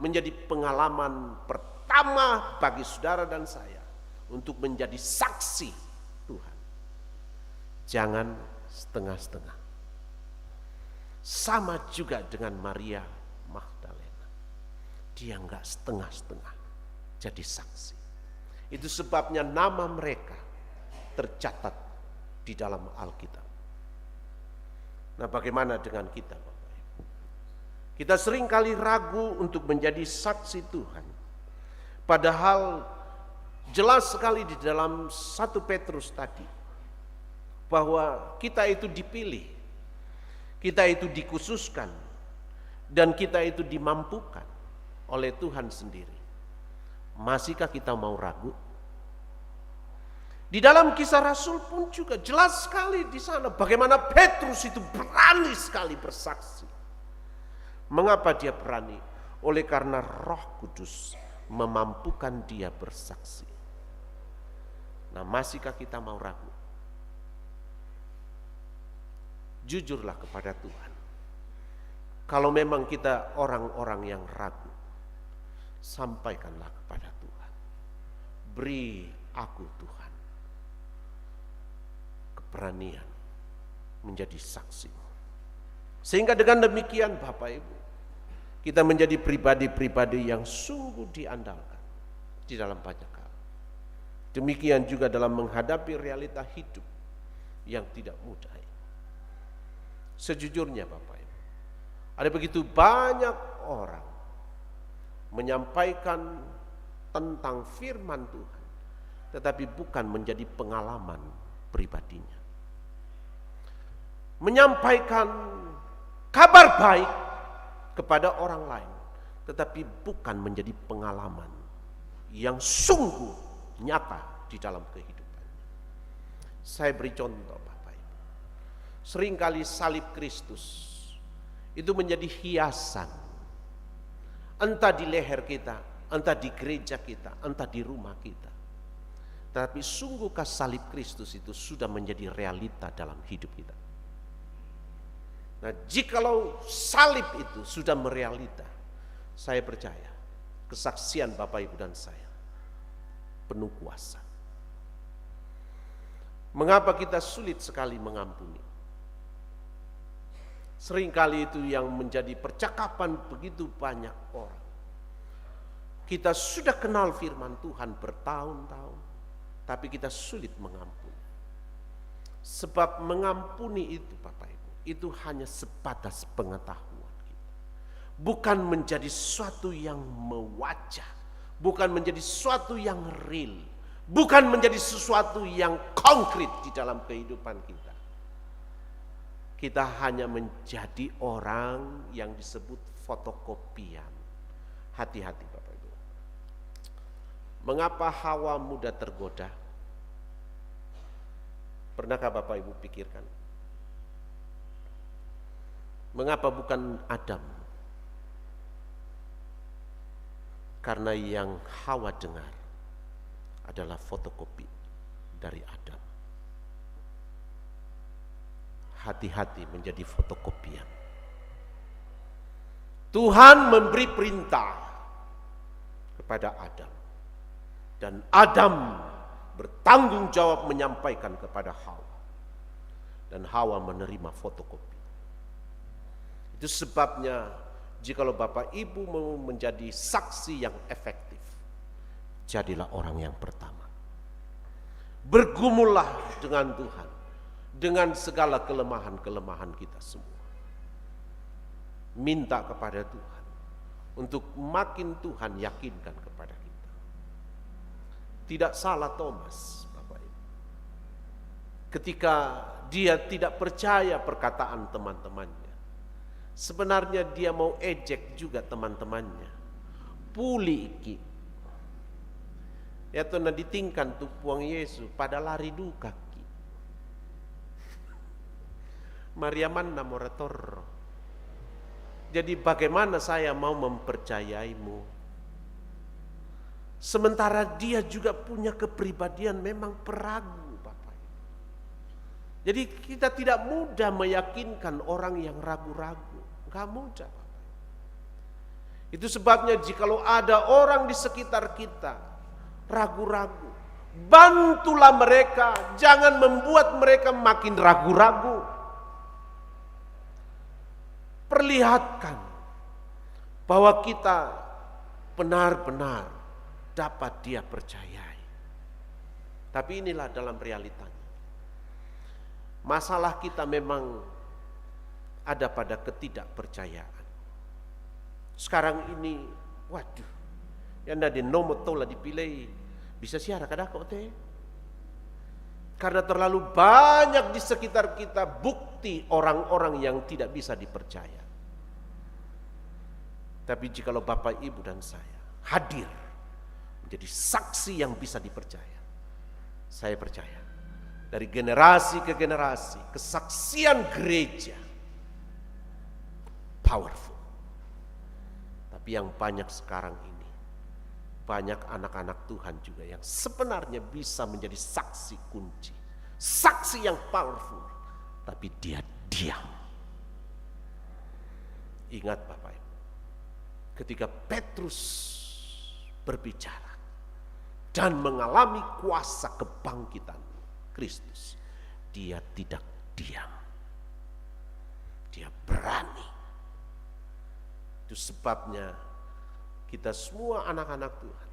menjadi pengalaman pertama bagi saudara dan saya untuk menjadi saksi Tuhan, jangan setengah-setengah. Sama juga dengan Maria Magdalena, dia enggak setengah-setengah jadi saksi. Itu sebabnya nama mereka tercatat di dalam Alkitab. Nah, bagaimana dengan kita Bapak Ibu? Kita seringkali ragu untuk menjadi saksi Tuhan. Padahal jelas sekali di dalam 1 Petrus tadi bahwa kita itu dipilih, kita itu dikhususkan, dan kita itu dimampukan oleh Tuhan sendiri. Masihkah kita mau ragu? Di dalam Kisah Rasul pun juga jelas sekali di sana bagaimana Petrus itu berani sekali bersaksi. Mengapa dia berani? Oleh karena Roh Kudus memampukan dia bersaksi. Nah, masihkah kita mau ragu? Jujurlah kepada Tuhan. Kalau memang kita orang-orang yang ragu, sampaikanlah kepada Tuhan. Beri aku Tuhan keberanian menjadi saksi. Sehingga dengan demikian Bapak Ibu, kita menjadi pribadi-pribadi yang sungguh diandalkan di dalam banyak hal. Demikian juga dalam menghadapi realita hidup yang tidak mudah. Sejujurnya Bapak Ibu, ada begitu banyak orang menyampaikan tentang firman Tuhan, tetapi bukan menjadi pengalaman pribadinya. Menyampaikan kabar baik kepada orang lain, tetapi bukan menjadi pengalaman yang sungguh nyata di dalam kehidupan. Saya beri contoh Bapak Ibu. Seringkali salib Kristus itu menjadi hiasan, entah di leher kita, entah di gereja kita, entah di rumah kita. Tetapi sungguhkah salib Kristus itu sudah menjadi realita dalam hidup kita? Nah, jikalau salib itu sudah merealita, saya percaya kesaksian Bapak Ibu dan saya penuh kuasa. Mengapa kita sulit sekali mengampuni? Seringkali itu yang menjadi percakapan begitu banyak orang. Kita sudah kenal firman Tuhan bertahun-tahun, tapi kita sulit mengampuni. Sebab mengampuni itu Bapak Ibu, itu hanya sebatas pengetahuan kita. Bukan menjadi sesuatu yang mewajah, bukan menjadi sesuatu yang real, bukan menjadi sesuatu yang konkret di dalam kehidupan kita. Kita hanya menjadi orang yang disebut fotokopian. Hati-hati Bapak Ibu. Mengapa Hawa mudah tergoda? Pernahkah Bapak Ibu pikirkan? Mengapa bukan Adam? Karena yang Hawa dengar adalah fotokopi dari Adam. Hati-hati menjadi fotokopian. Tuhan memberi perintah kepada Adam, dan Adam bertanggung jawab menyampaikan kepada Hawa, dan Hawa menerima fotokopi. Itu sebabnya jikalau Bapak Ibu mau menjadi saksi yang efektif, jadilah orang yang pertama. Bergumullah dengan Tuhan, dengan segala kelemahan-kelemahan kita semua. Minta kepada Tuhan untuk makin Tuhan yakinkan kepada kita. Tidak salah Thomas, Bapak Ibu, ketika dia tidak percaya perkataan teman-temannya. Sebenarnya dia mau ejek juga teman-temannya. Puli iki. Ya tona ditingkan tu puang Yesus pada lari du kaki. Mariaman namorator. Jadi bagaimana saya mau mempercayaimu? Sementara dia juga punya kepribadian memang peragu, Bapak. Jadi kita tidak mudah meyakinkan orang yang ragu-ragu. Gak mudah, Bapak. Itu sebabnya jikalau ada orang di sekitar kita ragu-ragu, bantulah mereka, jangan membuat mereka makin ragu-ragu. Perlihatkan bahwa kita benar-benar dapat dia percayai. Tapi inilah dalam realitanya. Masalah kita memang ada pada ketidakpercayaan. Sekarang ini, waduh, yang ada nomor tola dipilih, bisa siara kada kok teh? Karena terlalu banyak di sekitar kita bukti orang-orang yang tidak bisa dipercaya. Tapi jikalau Bapak, Ibu, dan saya hadir menjadi saksi yang bisa dipercaya, saya percaya dari generasi ke generasi kesaksian gereja powerful. Tapi yang banyak sekarang ini, banyak anak-anak Tuhan juga yang sebenarnya bisa menjadi saksi kunci, saksi yang powerful, tapi dia diam. Ingat Bapak Ibu, ketika Petrus berbicara dan mengalami kuasa kebangkitan Kristus, dia tidak diam, dia berani. Itu sebabnya kita semua anak-anak Tuhan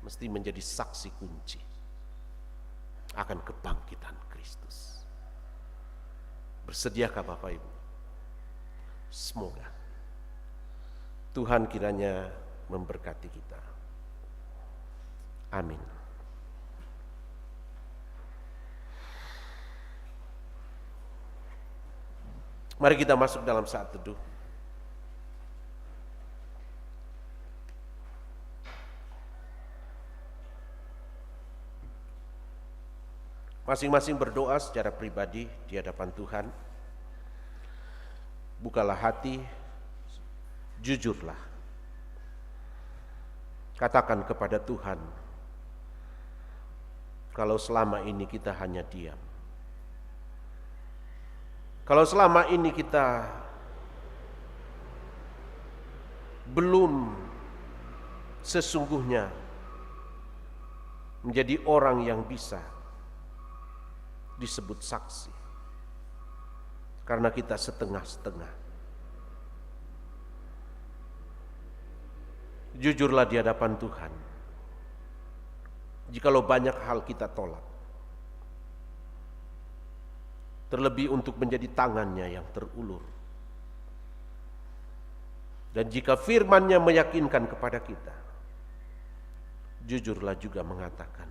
mesti menjadi saksi kunci akan kebangkitan Kristus. Bersediakah Bapak Ibu? Semoga Tuhan kiranya memberkati kita. Amin. Mari kita masuk dalam saat teduh. Masing-masing berdoa secara pribadi di hadapan Tuhan. Bukalah hati, jujurlah. Katakan kepada Tuhan, kalau selama ini kita hanya diam, kalau selama ini kita belum sesungguhnya menjadi orang yang bisa disebut saksi, karena kita setengah-setengah. Jujurlah di hadapan Tuhan. Jikalau banyak hal kita tolak, terlebih untuk menjadi tangannya yang terulur. Dan jika firman-Nya meyakinkan kepada kita, jujurlah juga mengatakan,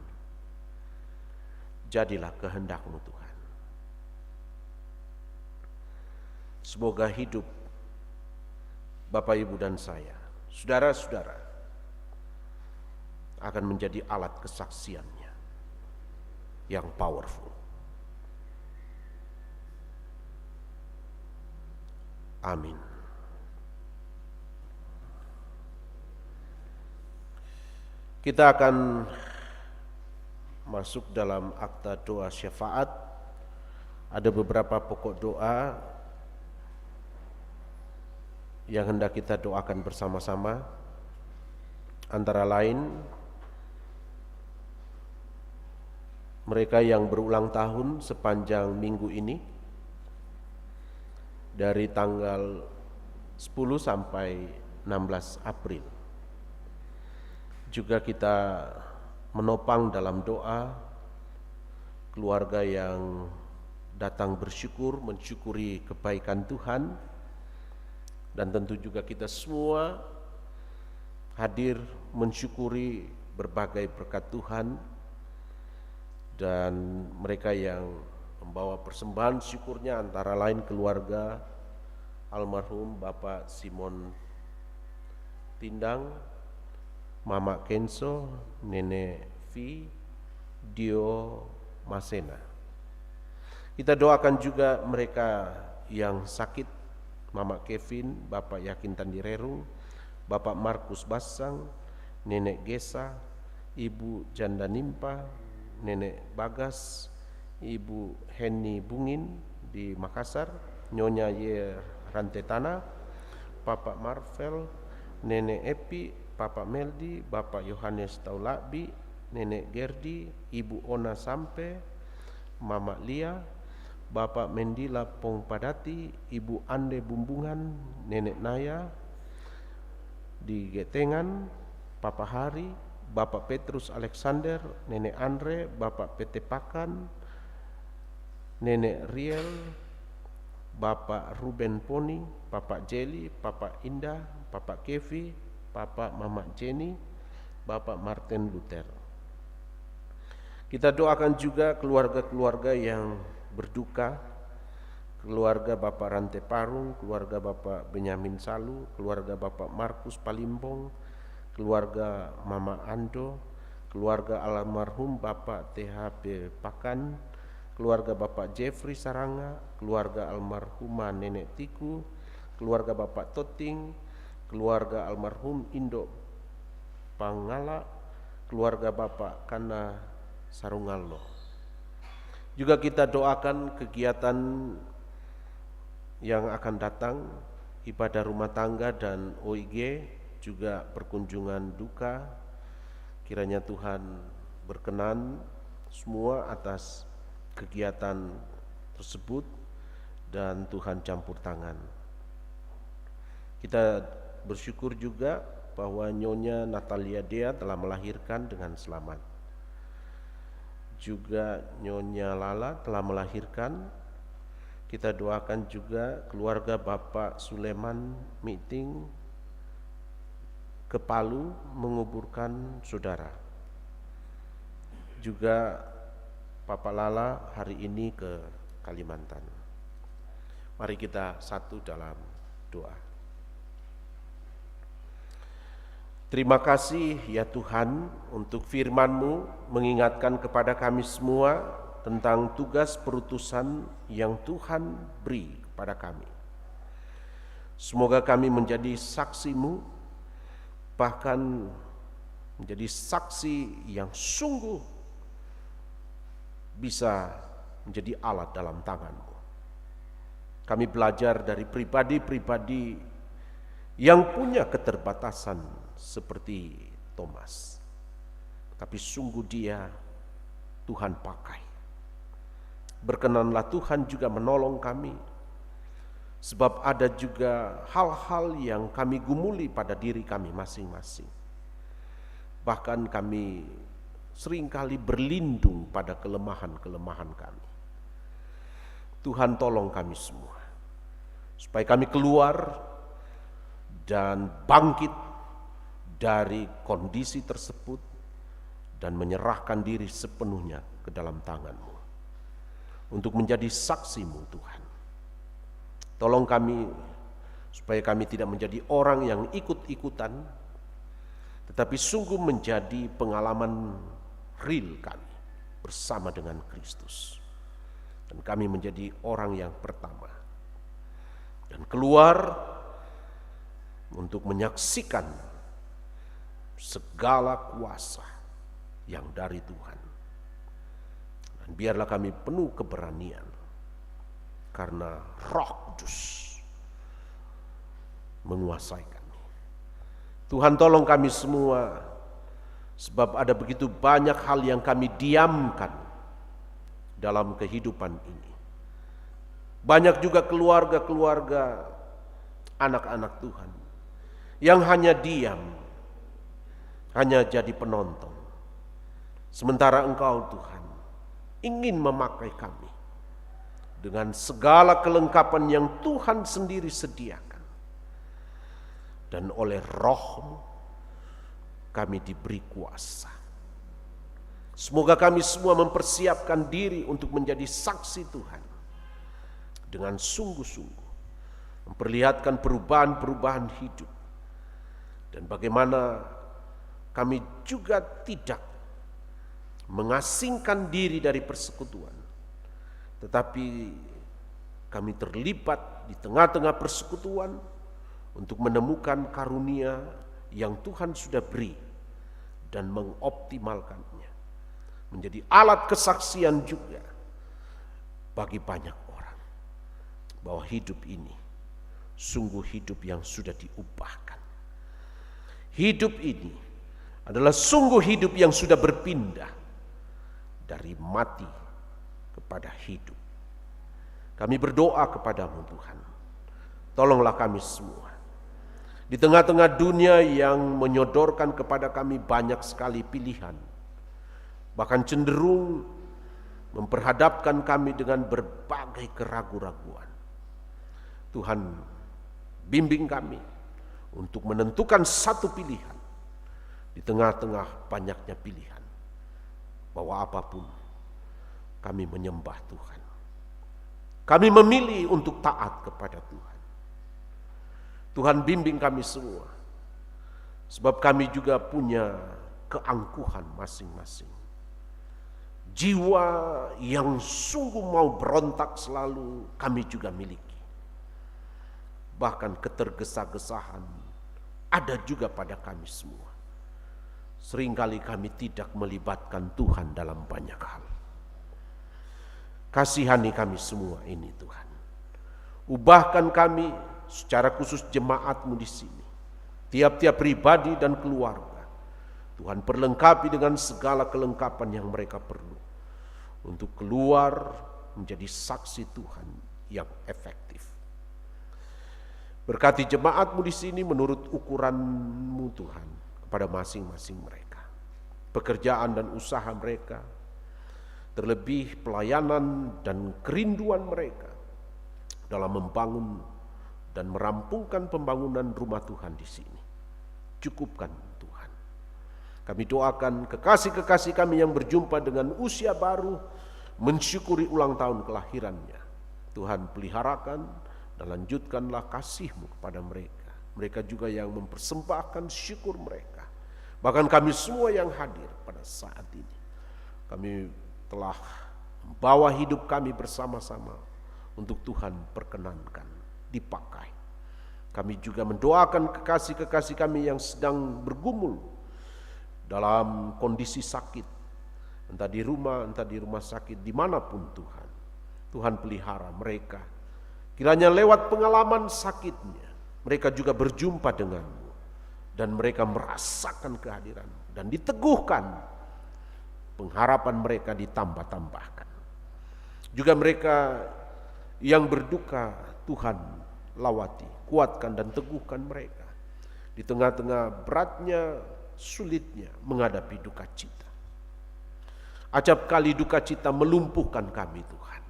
jadilah kehendak-Mu Tuhan. Semoga hidup Bapak, Ibu, dan saya, saudara-saudara, akan menjadi alat kesaksian-Nya yang powerful. Amin. Kita akan masuk dalam akta doa syafaat. Ada beberapa pokok doa yang hendak kita doakan bersama-sama. Antara lain, mereka yang berulang tahun sepanjang minggu ini, dari tanggal 10 sampai 16 April. Juga kita menopang dalam doa keluarga yang datang bersyukur, mensyukuri kebaikan Tuhan, dan tentu juga kita semua hadir mensyukuri berbagai berkat Tuhan, dan mereka yang membawa persembahan syukurnya antara lain keluarga almarhum Bapak Simon Tindang, Mama Kenso, Nenek Evi Dio Masena. Kita doakan juga mereka yang sakit, Mama Kevin, Bapak Yakin Tandirerung, Bapak Markus Basang, Nenek Gesa, Ibu Janda Nimpa, Nenek Bagas, Ibu Heni Bungin di Makassar, Nyonya Ye Rantetana, Bapak Marvel, Nenek Epi, Bapak Meldi, Bapak Yohanes Taulabi, Nenek Gerdi, Ibu Ona Sampe, Mama Lia, Bapak Mendila Pongpadati, Ibu Ande Bumbungan, Nenek Naya di Getengan, Papa Hari, Bapak Petrus Alexander, Nenek Andre, Bapak PT Pakan, Nenek Riel, Bapak Ruben Poni, Bapak Jeli, Bapak Indah, Bapak Kevi, Bapak Mama Jenny, Bapak Martin Luther. Kita doakan juga keluarga-keluarga yang berduka, keluarga Bapak Rante Parung, keluarga Bapak Benyamin Salu, keluarga Bapak Markus Palimbong, keluarga Mama Ando, keluarga almarhum Bapak THP Pakan, keluarga Bapak Jeffrey Saranga, keluarga almarhumah Nenek Tiku, keluarga Bapak Toting, keluarga almarhum Indo Pangala, keluarga Bapak Kana Sarungallo. Juga kita doakan kegiatan yang akan datang, ibadah rumah tangga dan OIG, juga perkunjungan duka. Kiranya Tuhan berkenan semua atas kegiatan tersebut dan Tuhan campur tangan. Kita bersyukur juga bahwa Nyonya Natalia Dea telah melahirkan dengan selamat. Juga Nyonya Lala telah melahirkan. Kita doakan juga keluarga Bapak Suleman Miting ke Palu menguburkan saudara. Juga Papa Lala hari ini ke Kalimantan. Mari kita satu dalam doa. Terima kasih ya Tuhan untuk firman-Mu mengingatkan kepada kami semua tentang tugas perutusan yang Tuhan beri kepada kami. Semoga kami menjadi saksi-Mu, bahkan menjadi saksi yang sungguh bisa menjadi alat dalam tangan-Mu. Kami belajar dari pribadi-pribadi yang punya keterbatasan seperti Thomas, tapi sungguh dia Tuhan pakai. Berkenanlah Tuhan juga menolong kami, sebab ada juga hal-hal yang kami gumuli pada diri kami masing-masing. Bahkan kami seringkali berlindung pada kelemahan-kelemahan kami. Tuhan tolong kami semua, supaya kami keluar dan bangkit dari kondisi tersebut dan menyerahkan diri sepenuhnya ke dalam tangan-Mu untuk menjadi saksi-Mu Tuhan. Tolong kami supaya kami tidak menjadi orang yang ikut-ikutan, tetapi sungguh menjadi pengalaman real kami bersama dengan Kristus. Dan kami menjadi orang yang pertama dan keluar untuk menyaksikan segala kuasa yang dari Tuhan. Dan biarlah kami penuh keberanian karena Roh Kudus menguasai kami. Tuhan tolong kami semua, sebab ada begitu banyak hal yang kami diamkan dalam kehidupan ini. Banyak juga keluarga-keluarga anak-anak Tuhan yang hanya diam, hanya jadi penonton. Sementara Engkau Tuhan ingin memakai kami dengan segala kelengkapan yang Tuhan sendiri sediakan. Dan oleh Roh-Mu kami diberi kuasa. Semoga kami semua mempersiapkan diri untuk menjadi saksi Tuhan dengan sungguh-sungguh, memperlihatkan perubahan-perubahan hidup. Dan bagaimana kami juga tidak mengasingkan diri dari persekutuan, tetapi kami terlibat di tengah-tengah persekutuan untuk menemukan karunia yang Tuhan sudah beri dan mengoptimalkannya menjadi alat kesaksian juga bagi banyak orang bahwa hidup ini sungguh hidup yang sudah diubahkan. Hidup ini adalah sungguh hidup yang sudah berpindah dari mati kepada hidup. Kami berdoa kepadamu Tuhan, tolonglah kami semua. Di tengah-tengah dunia yang menyodorkan kepada kami banyak sekali pilihan, bahkan cenderung memperhadapkan kami dengan berbagai keraguan-raguan. Tuhan, bimbing kami untuk menentukan satu pilihan di tengah-tengah banyaknya pilihan, bahwa apapun kami menyembah Tuhan. Kami memilih untuk taat kepada Tuhan. Tuhan, bimbing kami semua, sebab kami juga punya keangkuhan masing-masing. Jiwa yang sungguh mau berontak selalu kami juga miliki. Bahkan ketergesa-gesaan ada juga pada kami semua. Seringkali kami tidak melibatkan Tuhan dalam banyak hal. Kasihani kami semua ini Tuhan. Ubahkan kami secara khusus jemaat-Mu di sini. Tiap-tiap pribadi dan keluarga. Tuhan perlengkapi dengan segala kelengkapan yang mereka perlu untuk keluar menjadi saksi Tuhan yang efektif. Berkati jemaat-Mu di sini menurut ukuran-Mu Tuhan kepada masing-masing mereka. Pekerjaan dan usaha mereka, terlebih pelayanan dan kerinduan mereka dalam membangun dan merampungkan pembangunan rumah Tuhan di sini. Cukupkan Tuhan. Kami doakan kekasih-kekasih kami yang berjumpa dengan usia baru, mensyukuri ulang tahun kelahirannya. Tuhan, peliharakan dan lanjutkanlah kasih-Mu kepada mereka. Mereka juga yang mempersembahkan syukur mereka. Bahkan kami semua yang hadir pada saat ini. Kami telah membawa hidup kami bersama-sama untuk Tuhan perkenankan, dipakai. Kami juga mendoakan kekasih-kekasih kami yang sedang bergumul dalam kondisi sakit. Entah di rumah sakit, dimanapun Tuhan. Tuhan pelihara mereka. Kiranya lewat pengalaman sakitnya, mereka juga berjumpa denganmu. Dan mereka merasakan kehadiran dan diteguhkan. Pengharapan mereka ditambah-tambahkan. Juga mereka yang berduka, Tuhan lawati, kuatkan dan teguhkan mereka. Di tengah-tengah beratnya, sulitnya menghadapi duka cita. Acap kali duka cita melumpuhkan kami Tuhan.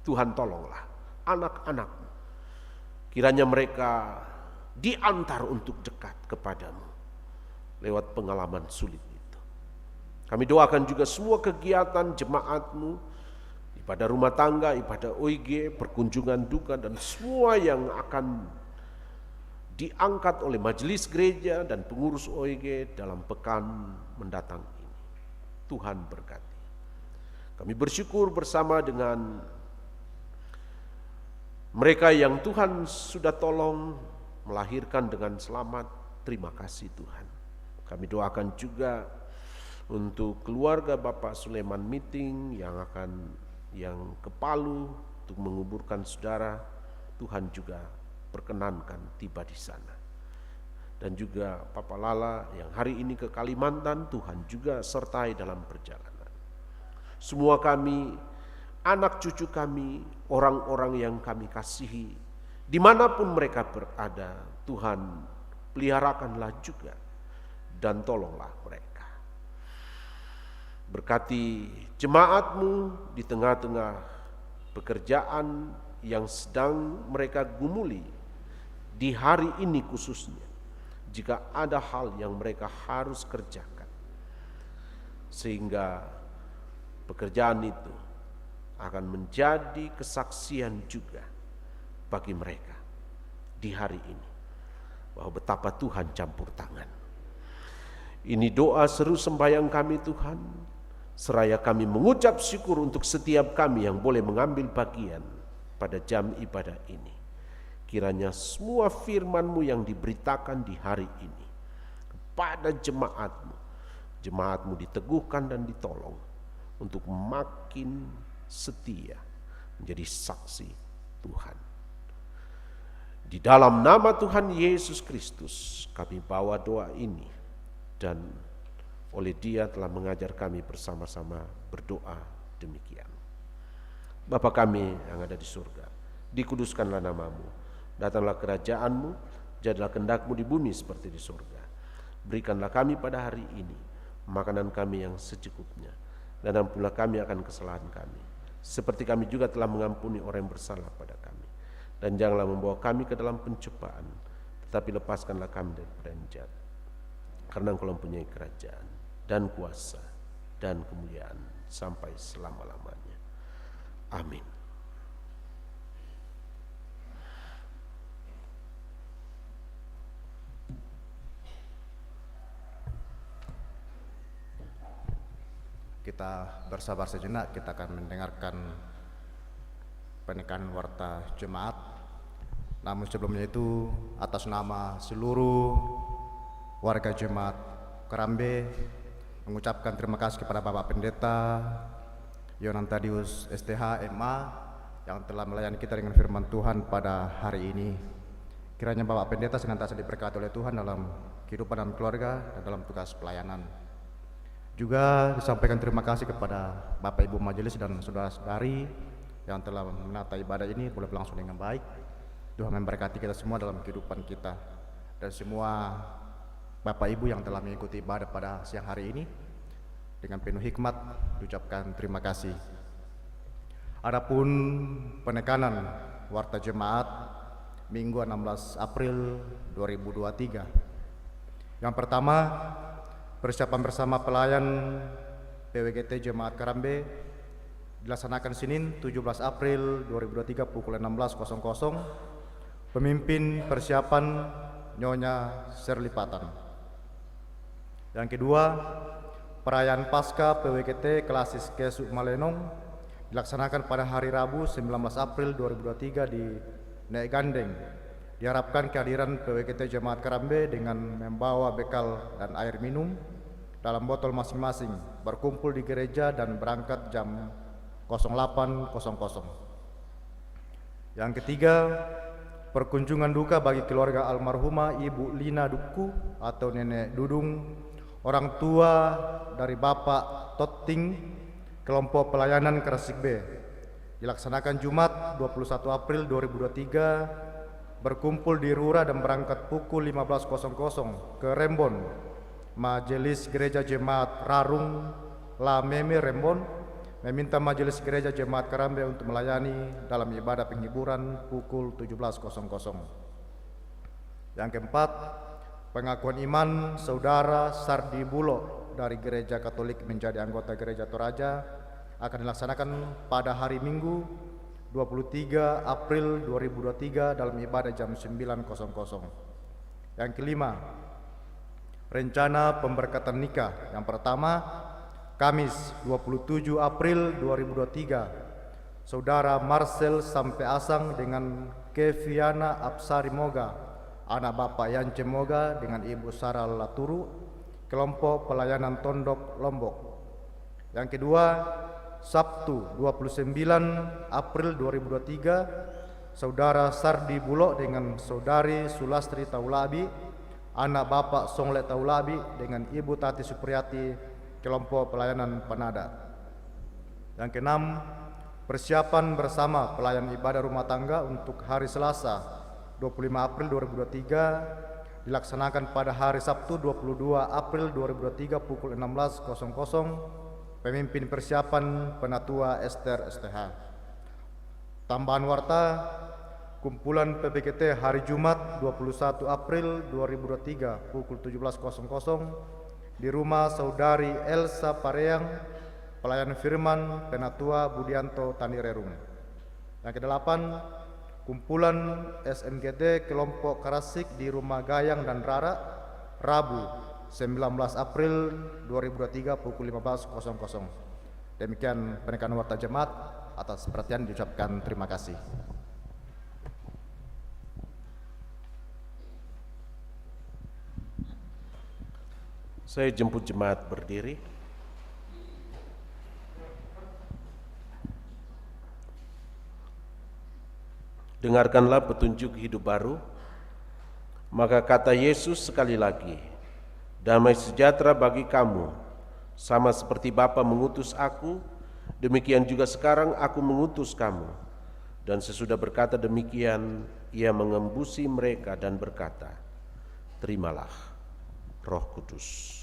Tuhan tolonglah anak-anak-Mu. Kiranya mereka diantar untuk dekat kepadamu lewat pengalaman sulit itu. Kami doakan juga semua kegiatan jemaat-Mu, ibadah rumah tangga, ibadah OIG, perkunjungan duka, dan semua yang akan diangkat oleh majelis gereja dan pengurus OIG dalam pekan mendatang ini. Tuhan berkati. Kami bersyukur bersama dengan mereka yang Tuhan sudah tolong melahirkan dengan selamat. Terima kasih Tuhan. Kami doakan juga untuk keluarga Bapak Sulaiman Meeting yang ke Palu untuk menguburkan saudara. Tuhan juga perkenankan tiba di sana. Dan juga Papa Lala yang hari ini ke Kalimantan, Tuhan juga sertai dalam perjalanan. Semua kami, anak cucu kami, orang-orang yang kami kasihi, dimanapun mereka berada, Tuhan peliharakanlah juga dan tolonglah mereka. Berkati jemaat-Mu di tengah-tengah pekerjaan yang sedang mereka gumuli di hari ini khususnya. Jika ada hal yang mereka harus kerjakan, sehingga pekerjaan itu akan menjadi kesaksian juga bagi mereka di hari ini, bahwa betapa Tuhan campur tangan. Ini doa seru sembahyang kami Tuhan, seraya kami mengucap syukur untuk setiap kami yang boleh mengambil bagian pada jam ibadah ini. Kiranya semua firman-Mu yang diberitakan di hari ini kepada jemaat-Mu diteguhkan dan ditolong untuk makin setia menjadi saksi Tuhan. Di dalam nama Tuhan Yesus Kristus kami bawa doa ini, dan oleh Dia telah mengajar kami bersama-sama berdoa demikian. Bapa kami yang ada di surga, dikuduskanlah nama-Mu, datanglah kerajaan-Mu, jadilah kehendak-Mu di bumi seperti di surga. Berikanlah kami pada hari ini makanan kami yang secukupnya, dan ampunilah kami akan kesalahan kami, seperti kami juga telah mengampuni orang yang bersalah pada kami. Dan janganlah membawa kami ke dalam pencobaan, tetapi lepaskanlah kami daripada yang jahat. Karena Engkau mempunyai kerajaan dan kuasa dan kemuliaan sampai selama-lamanya. Amin. Kita bersabar sejenak, kita akan mendengarkan penekanan warta jemaat. Namun sebelumnya itu, atas nama seluruh warga jemaat Kerambe, mengucapkan terima kasih kepada Bapak Pendeta Yonantadius STH MA yang telah melayani kita dengan firman Tuhan pada hari ini. Kiranya Bapak Pendeta senantiasa diberkati oleh Tuhan dalam kehidupan dan keluarga dan dalam tugas pelayanan. Juga disampaikan terima kasih kepada Bapak Ibu Majelis dan saudara-saudari yang telah menata ibadah ini boleh berlangsung dengan baik. Tuhan memberkati kita semua dalam kehidupan kita, dan semua Bapak Ibu yang telah mengikuti ibadah pada siang hari ini dengan penuh hikmat diucapkan terima kasih. Adapun penekanan warta jemaat Minggu 16 April 2023. Yang pertama, persiapan bersama pelayan PWGT Jemaat Kerambe dilaksanakan Senin 17 April 2023 pukul 16.00. Pemimpin persiapan Nyonya Shirley Patan. Yang kedua, perayaan Paskah PWGT Klasis Kesu Malenong dilaksanakan pada hari Rabu 19 April 2023 di Nek Gandeng. Diharapkan kehadiran PWGT Jemaat Kerambe dengan membawa bekal dan air minum dalam botol masing-masing, berkumpul di gereja dan berangkat jam 08.00. Yang ketiga, perkunjungan duka bagi keluarga almarhumah Ibu Lina Duku atau Nenek Dudung, orang tua dari Bapak Totting, kelompok pelayanan Kresik B. Dilaksanakan Jumat 21 April 2023, berkumpul di Rura dan berangkat pukul 15.00 ke Rembon, Majelis Gereja Jemaat Rarung La Meme Rembon, meminta Majelis Gereja Jemaat Kerambe untuk melayani dalam ibadah penghiburan pukul 17.00. Yang keempat, pengakuan iman Saudara Sardi Bulo dari Gereja Katolik menjadi anggota Gereja Toraja akan dilaksanakan pada hari Minggu 23 April 2023 dalam ibadah jam 9.00. Yang kelima, rencana pemberkatan nikah. Yang pertama, Kamis 27 April 2023, Saudara Marcel Sampai Asang dengan Keviana Absari Moga, anak Bapak Yance Moga dengan Ibu Sarah Laturu, kelompok pelayanan Tondok Lombok. Yang kedua, Sabtu 29 April 2023, Saudara Sardi Bulok dengan Saudari Sulastri Taulabi, anak Bapak Songle Taulabi dengan Ibu Tati Supriyati, kelompok pelayanan Panada. Yang keenam, persiapan bersama pelayan ibadah rumah tangga untuk hari Selasa 25 April 2023 dilaksanakan pada hari Sabtu 22 April 2023 pukul 16.00. Pemimpin persiapan Penatua Esther STH. Tambahan warta, kumpulan PPGT hari Jumat 21 April 2023 pukul 17.00 di rumah Saudari Elsa Pareang, pelayan firman Penatua Budianto Tanirerung. Yang kedelapan, kumpulan SNGT kelompok Karasik di rumah Gayang dan Rara, Rabu 19 April 2023 pukul 15.00. Demikian penekanan warta jemaat, atas perhatian diucapkan terima kasih. Saya jemput jemaat berdiri. Dengarkanlah petunjuk hidup baru. Maka kata Yesus sekali lagi, damai sejahtera bagi kamu, sama seperti Bapa mengutus aku, demikian juga sekarang aku mengutus kamu. Dan sesudah berkata demikian, ia mengembusi mereka dan berkata, terimalah Roh Kudus.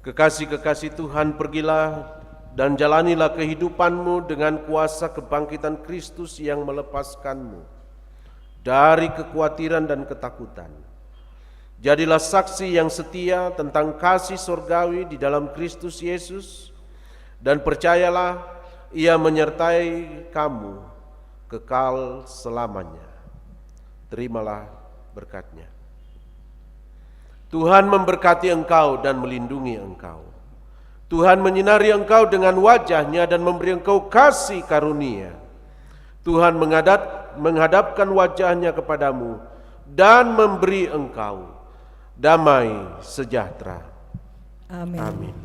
Kekasih-kekasih Tuhan, pergilah dan jalanilah kehidupanmu dengan kuasa kebangkitan Kristus yang melepaskanmu dari kekhawatiran dan ketakutan. Jadilah saksi yang setia tentang kasih surgawi di dalam Kristus Yesus, dan percayalah Ia menyertai kamu kekal selamanya. Terimalah berkat-Nya. Tuhan memberkati engkau dan melindungi engkau. Tuhan menyinari engkau dengan wajah-Nya dan memberi engkau kasih karunia. Tuhan menghadapkan wajah-Nya kepadamu dan memberi engkau damai sejahtera. Amin. Amin.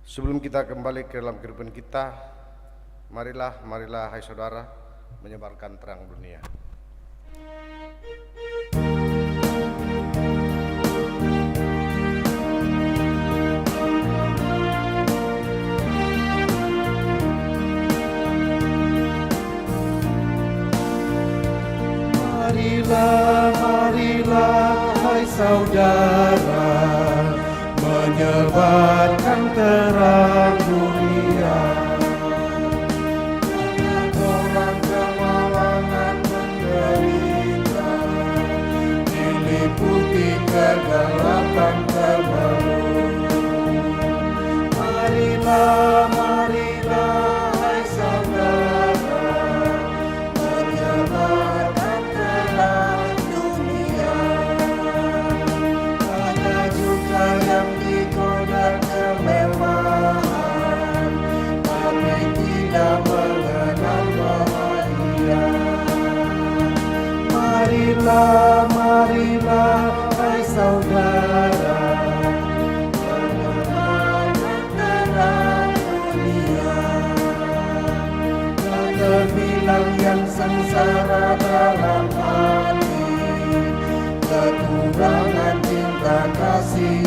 Sebelum kita kembali ke dalam kehidupan kita, marilah hai saudara, menyebarkan terang dunia. Marilah, hai saudara, menyebarkan terang dunia. Orang kemalangan menderita, diliputi kegelapan terbaru. Marilah, hai saudara, menyebarkan terang dunia. Ada juga yang digoda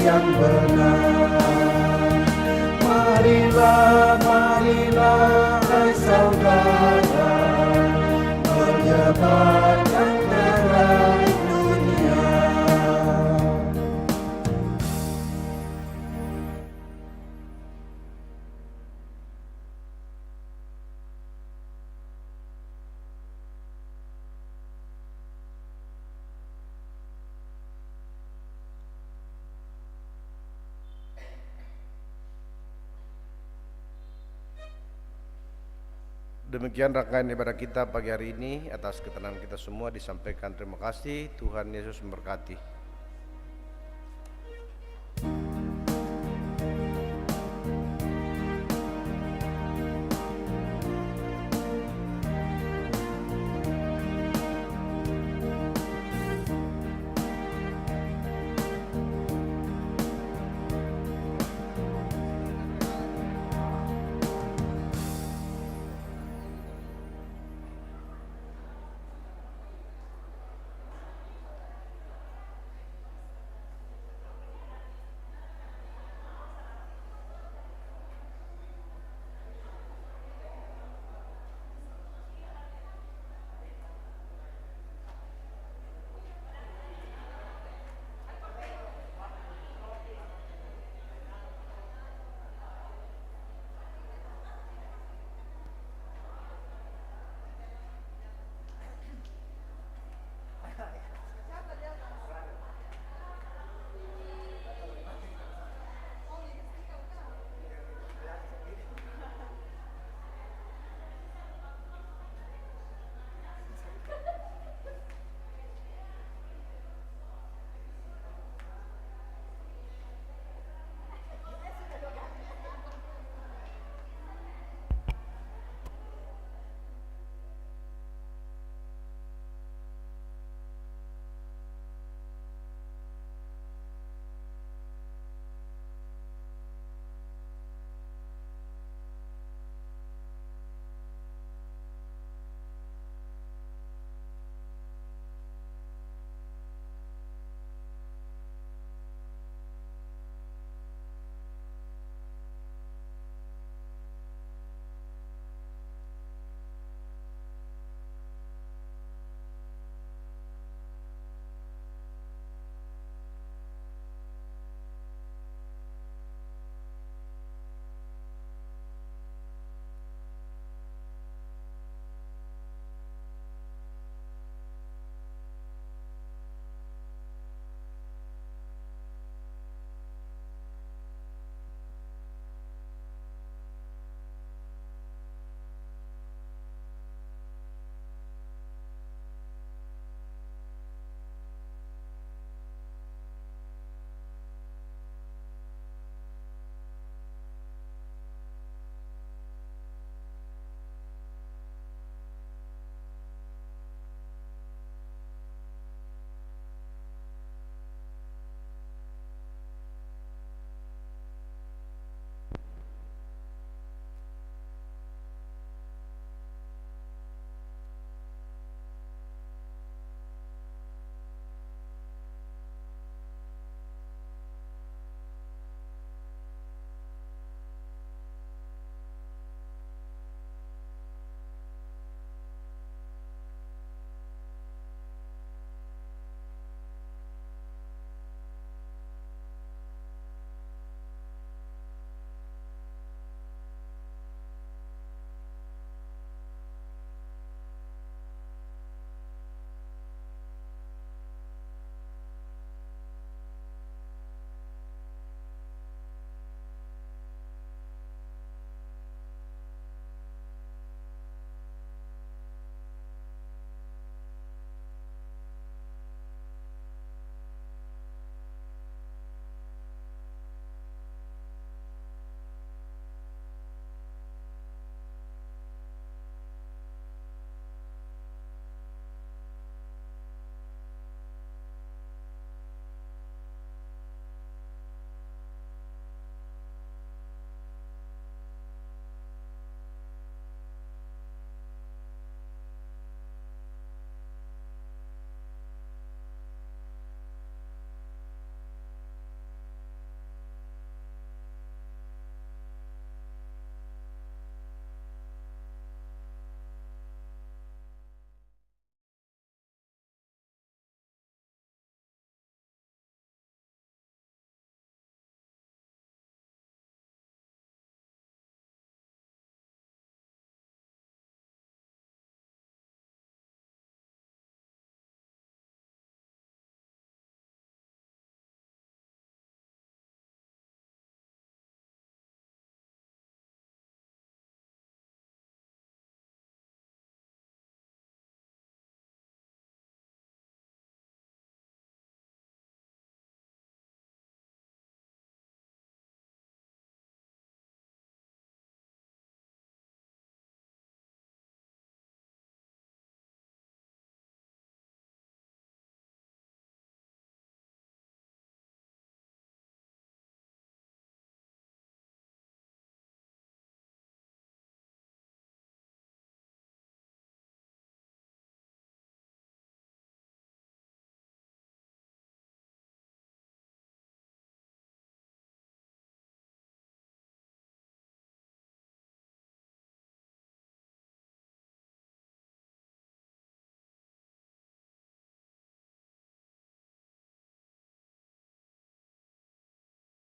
yang benar. Marilah, marilah, hai saudara, menyebarkan terang dunia. Demikian rangkaian ibadah kita pagi hari ini. Atas ketenangan kita semua disampaikan terima kasih. Tuhan Yesus memberkati.